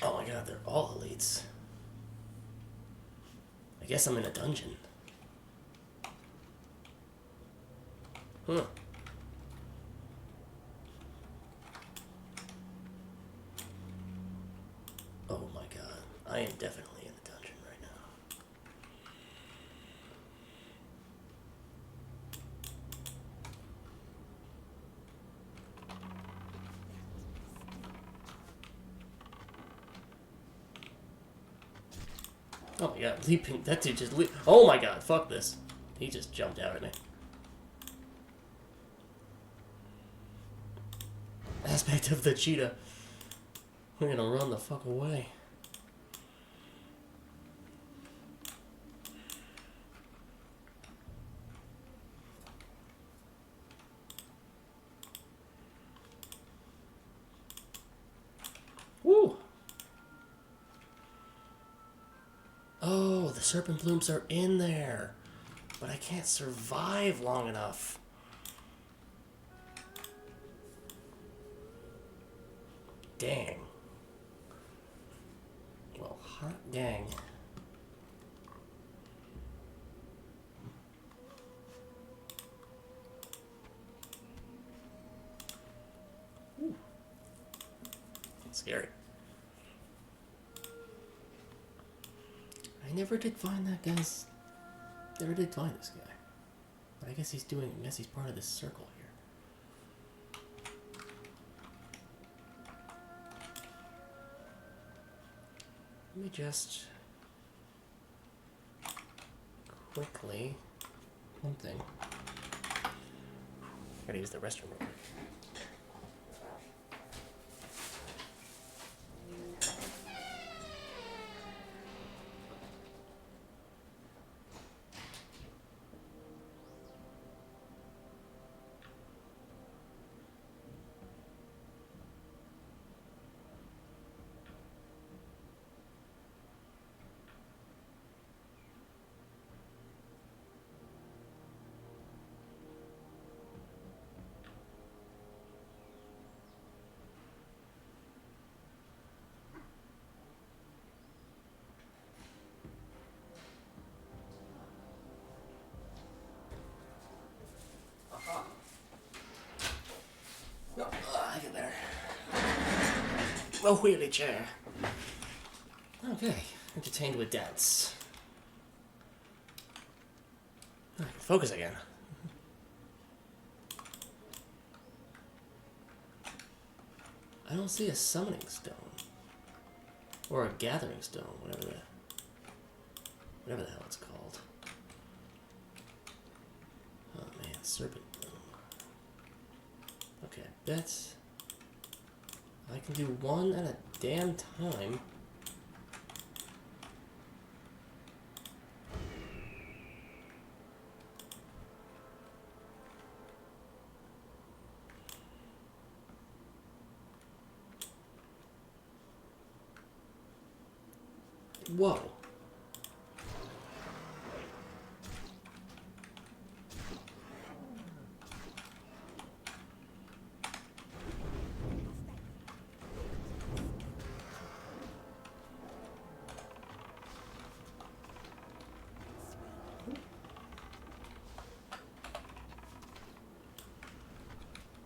oh my god, they're all elites. I guess I'm in a dungeon. Huh. Oh my god. I am definitely in the dungeon right now. Oh my god, leaping. That dude just leaped. Oh my god, fuck this. He just jumped out at me. Aspect of the cheetah. We're gonna run the fuck away. Woo! Oh, the serpent blooms are in there. But I can't survive long enough. Dang. Well, hot dang. Ooh. Scary. I never did find that guy's... never did find this guy. But I guess he's part of this circle here. Let me just quickly... one thing. Gotta use the restroom real quick. A wheelchair. Okay, entertained with dance. I can focus again. I don't see a summoning stone. Or a gathering stone, whatever the hell it's called. Oh man, serpent bloom. Okay, that's... I can do one at a damn time. Whoa.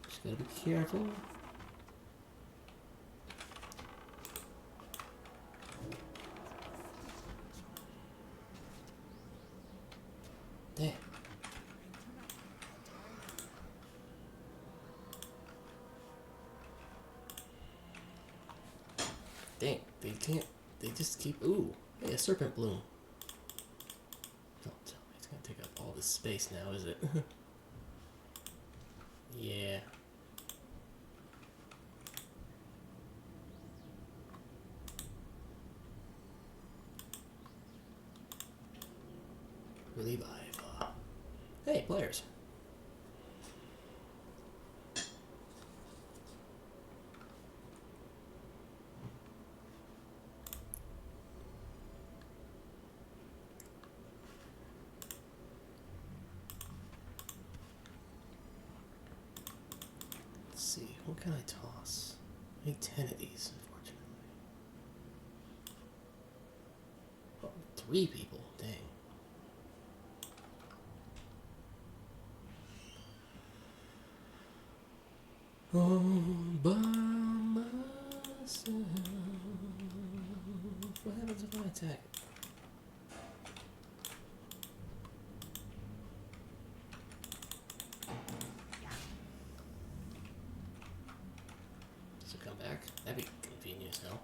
Just gotta be careful. Damn. Dang, they can't, they just keep, ooh, hey, a serpent bloom. Don't tell me it's gonna take up all this space now, is it? Yeah. Revive. Hey, players. Let's see, what can I toss? I need 10 of these, unfortunately. Oh, 3 people, dang. All by myself. What happens if I attack it? Does it come back? That'd be convenient as hell.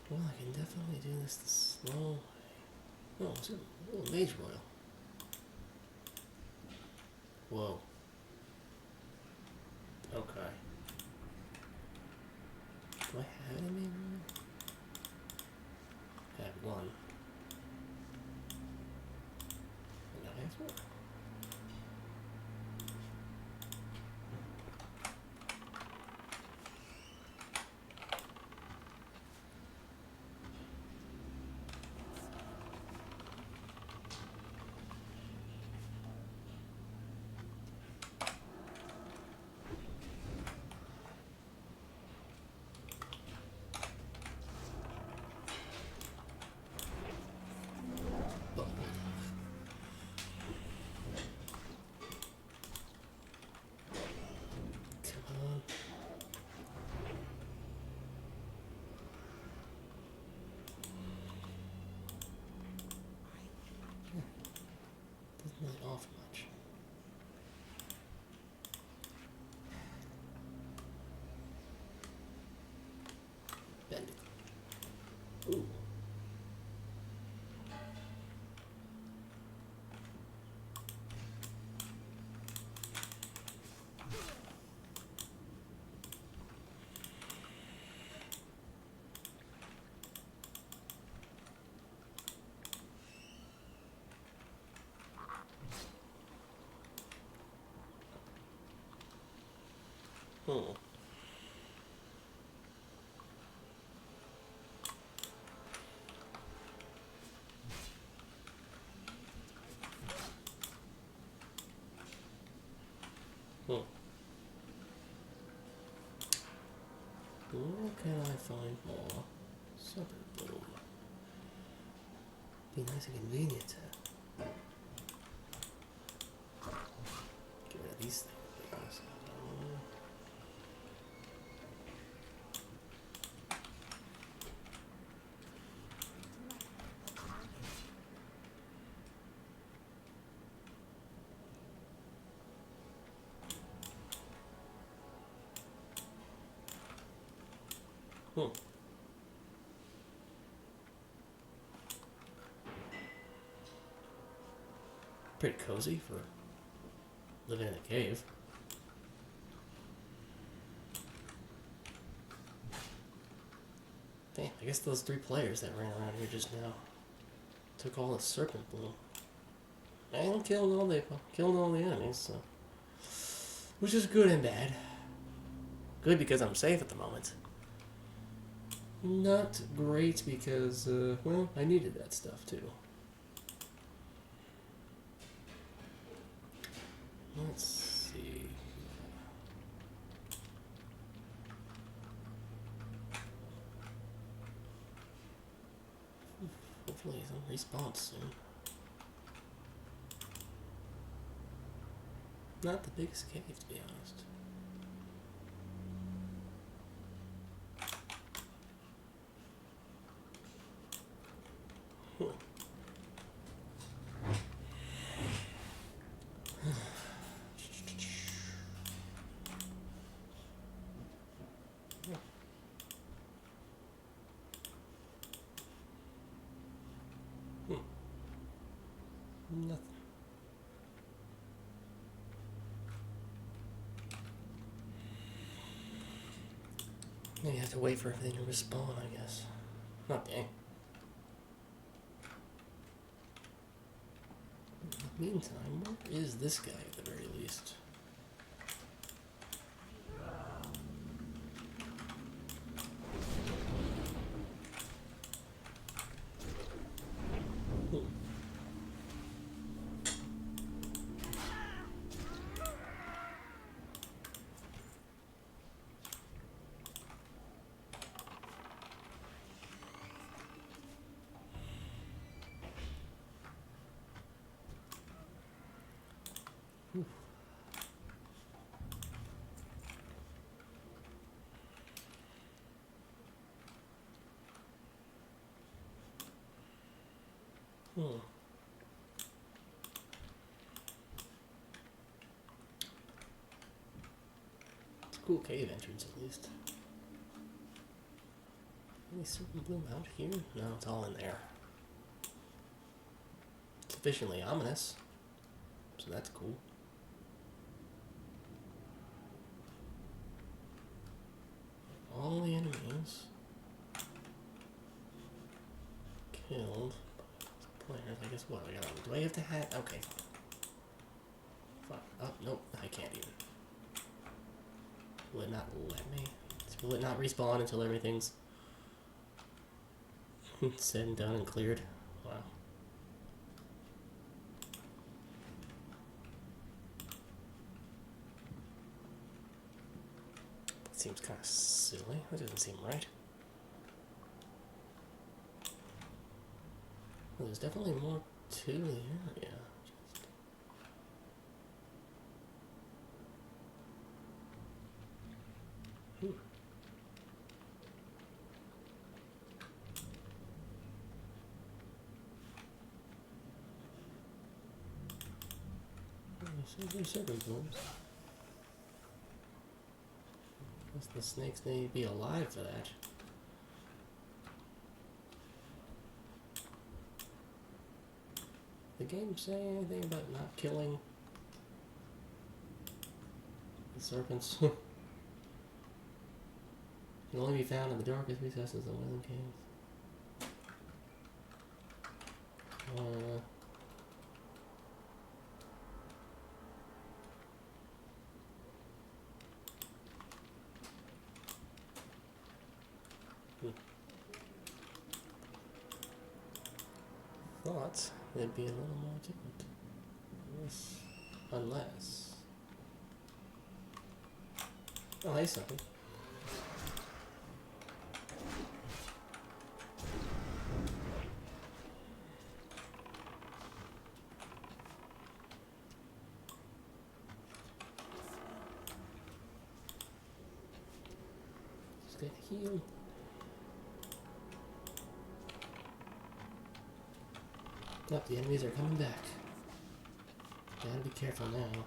Well, I can definitely do this the slow way. Oh, it's a little mage royal. Whoa. Okay. Do I have any mage royal? I have one. And now I have 4. Doesn't really offer much. Bend it. Ooh. Hmm. Hmm. Where can I find more serpent bloom? Be nice and convenient to get rid of these things. Hmm. Pretty cozy for living in a cave. Damn, I guess those 3 players that ran around here just now took all the serpent bloom. And killed all the enemies, so. Which is good and bad. Good because I'm safe at the moment. Not great because, well, I needed that stuff too. Let's see. Hopefully he'll respawn soon. Not the biggest cave, to be honest. Nothing. Maybe I have to wait for everything to respawn, I guess. Oh, dang. In the meantime, where is this guy at the very least? Hmm. It's a cool cave entrance, at least. Any serpent bloom out here? No, it's all in there. Sufficiently ominous. So that's cool. All the enemies killed. Players, I guess what? Do I have to have? Okay. Fuck. Oh, nope. I can't even. Will it not let me? Will it not respawn until everything's said and done and cleared? Wow. That seems kind of silly. That doesn't seem right. Well, there's definitely more to the area. There's serpent blooms. Guess the snakes need to be alive for that. The game say anything about not killing the serpents? Can only be found in the darkest recesses of Within Caves. Thought there'd be a little more to it. Unless. Oh, hey, something. Just get healed. Oh, the enemies are coming back. Gotta be careful now.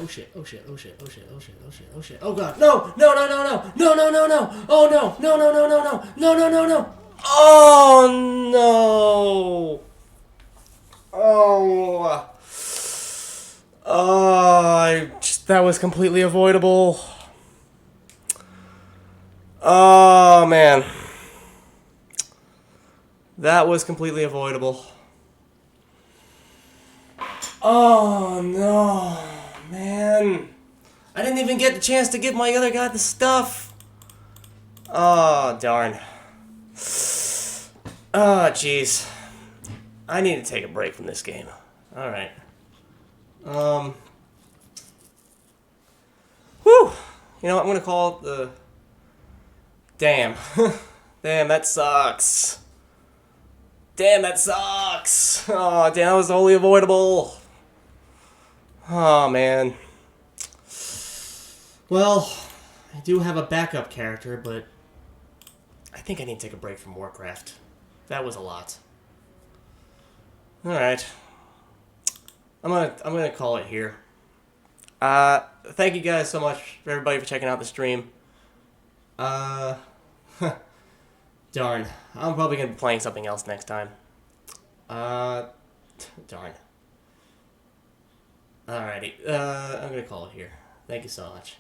Oh shit, oh shit, oh shit, oh shit, oh shit, oh shit, oh shit. Oh god. No, no, no, no, no, no, no, no, no. Oh no, no, no, no, no, no, no, no, no, no. Oh no. Oh. That was completely avoidable. Oh man. That was completely avoidable. Oh no, man. I didn't even get the chance to give my other guy the stuff. Oh, darn. Oh, jeez. I need to take a break from this game. Alright. Whew. You know what, I'm gonna call it the... Damn. Damn, that sucks. Damn, that sucks. Oh, damn, that was totally avoidable. Oh, man. Well, I do have a backup character, but I think I need to take a break from Warcraft. That was a lot. Alright. I'm gonna call it here. Thank you guys so much, everybody, for checking out the stream. Darn. I'm probably gonna be playing something else next time. Darn. Alrighty. I'm gonna call it here. Thank you so much.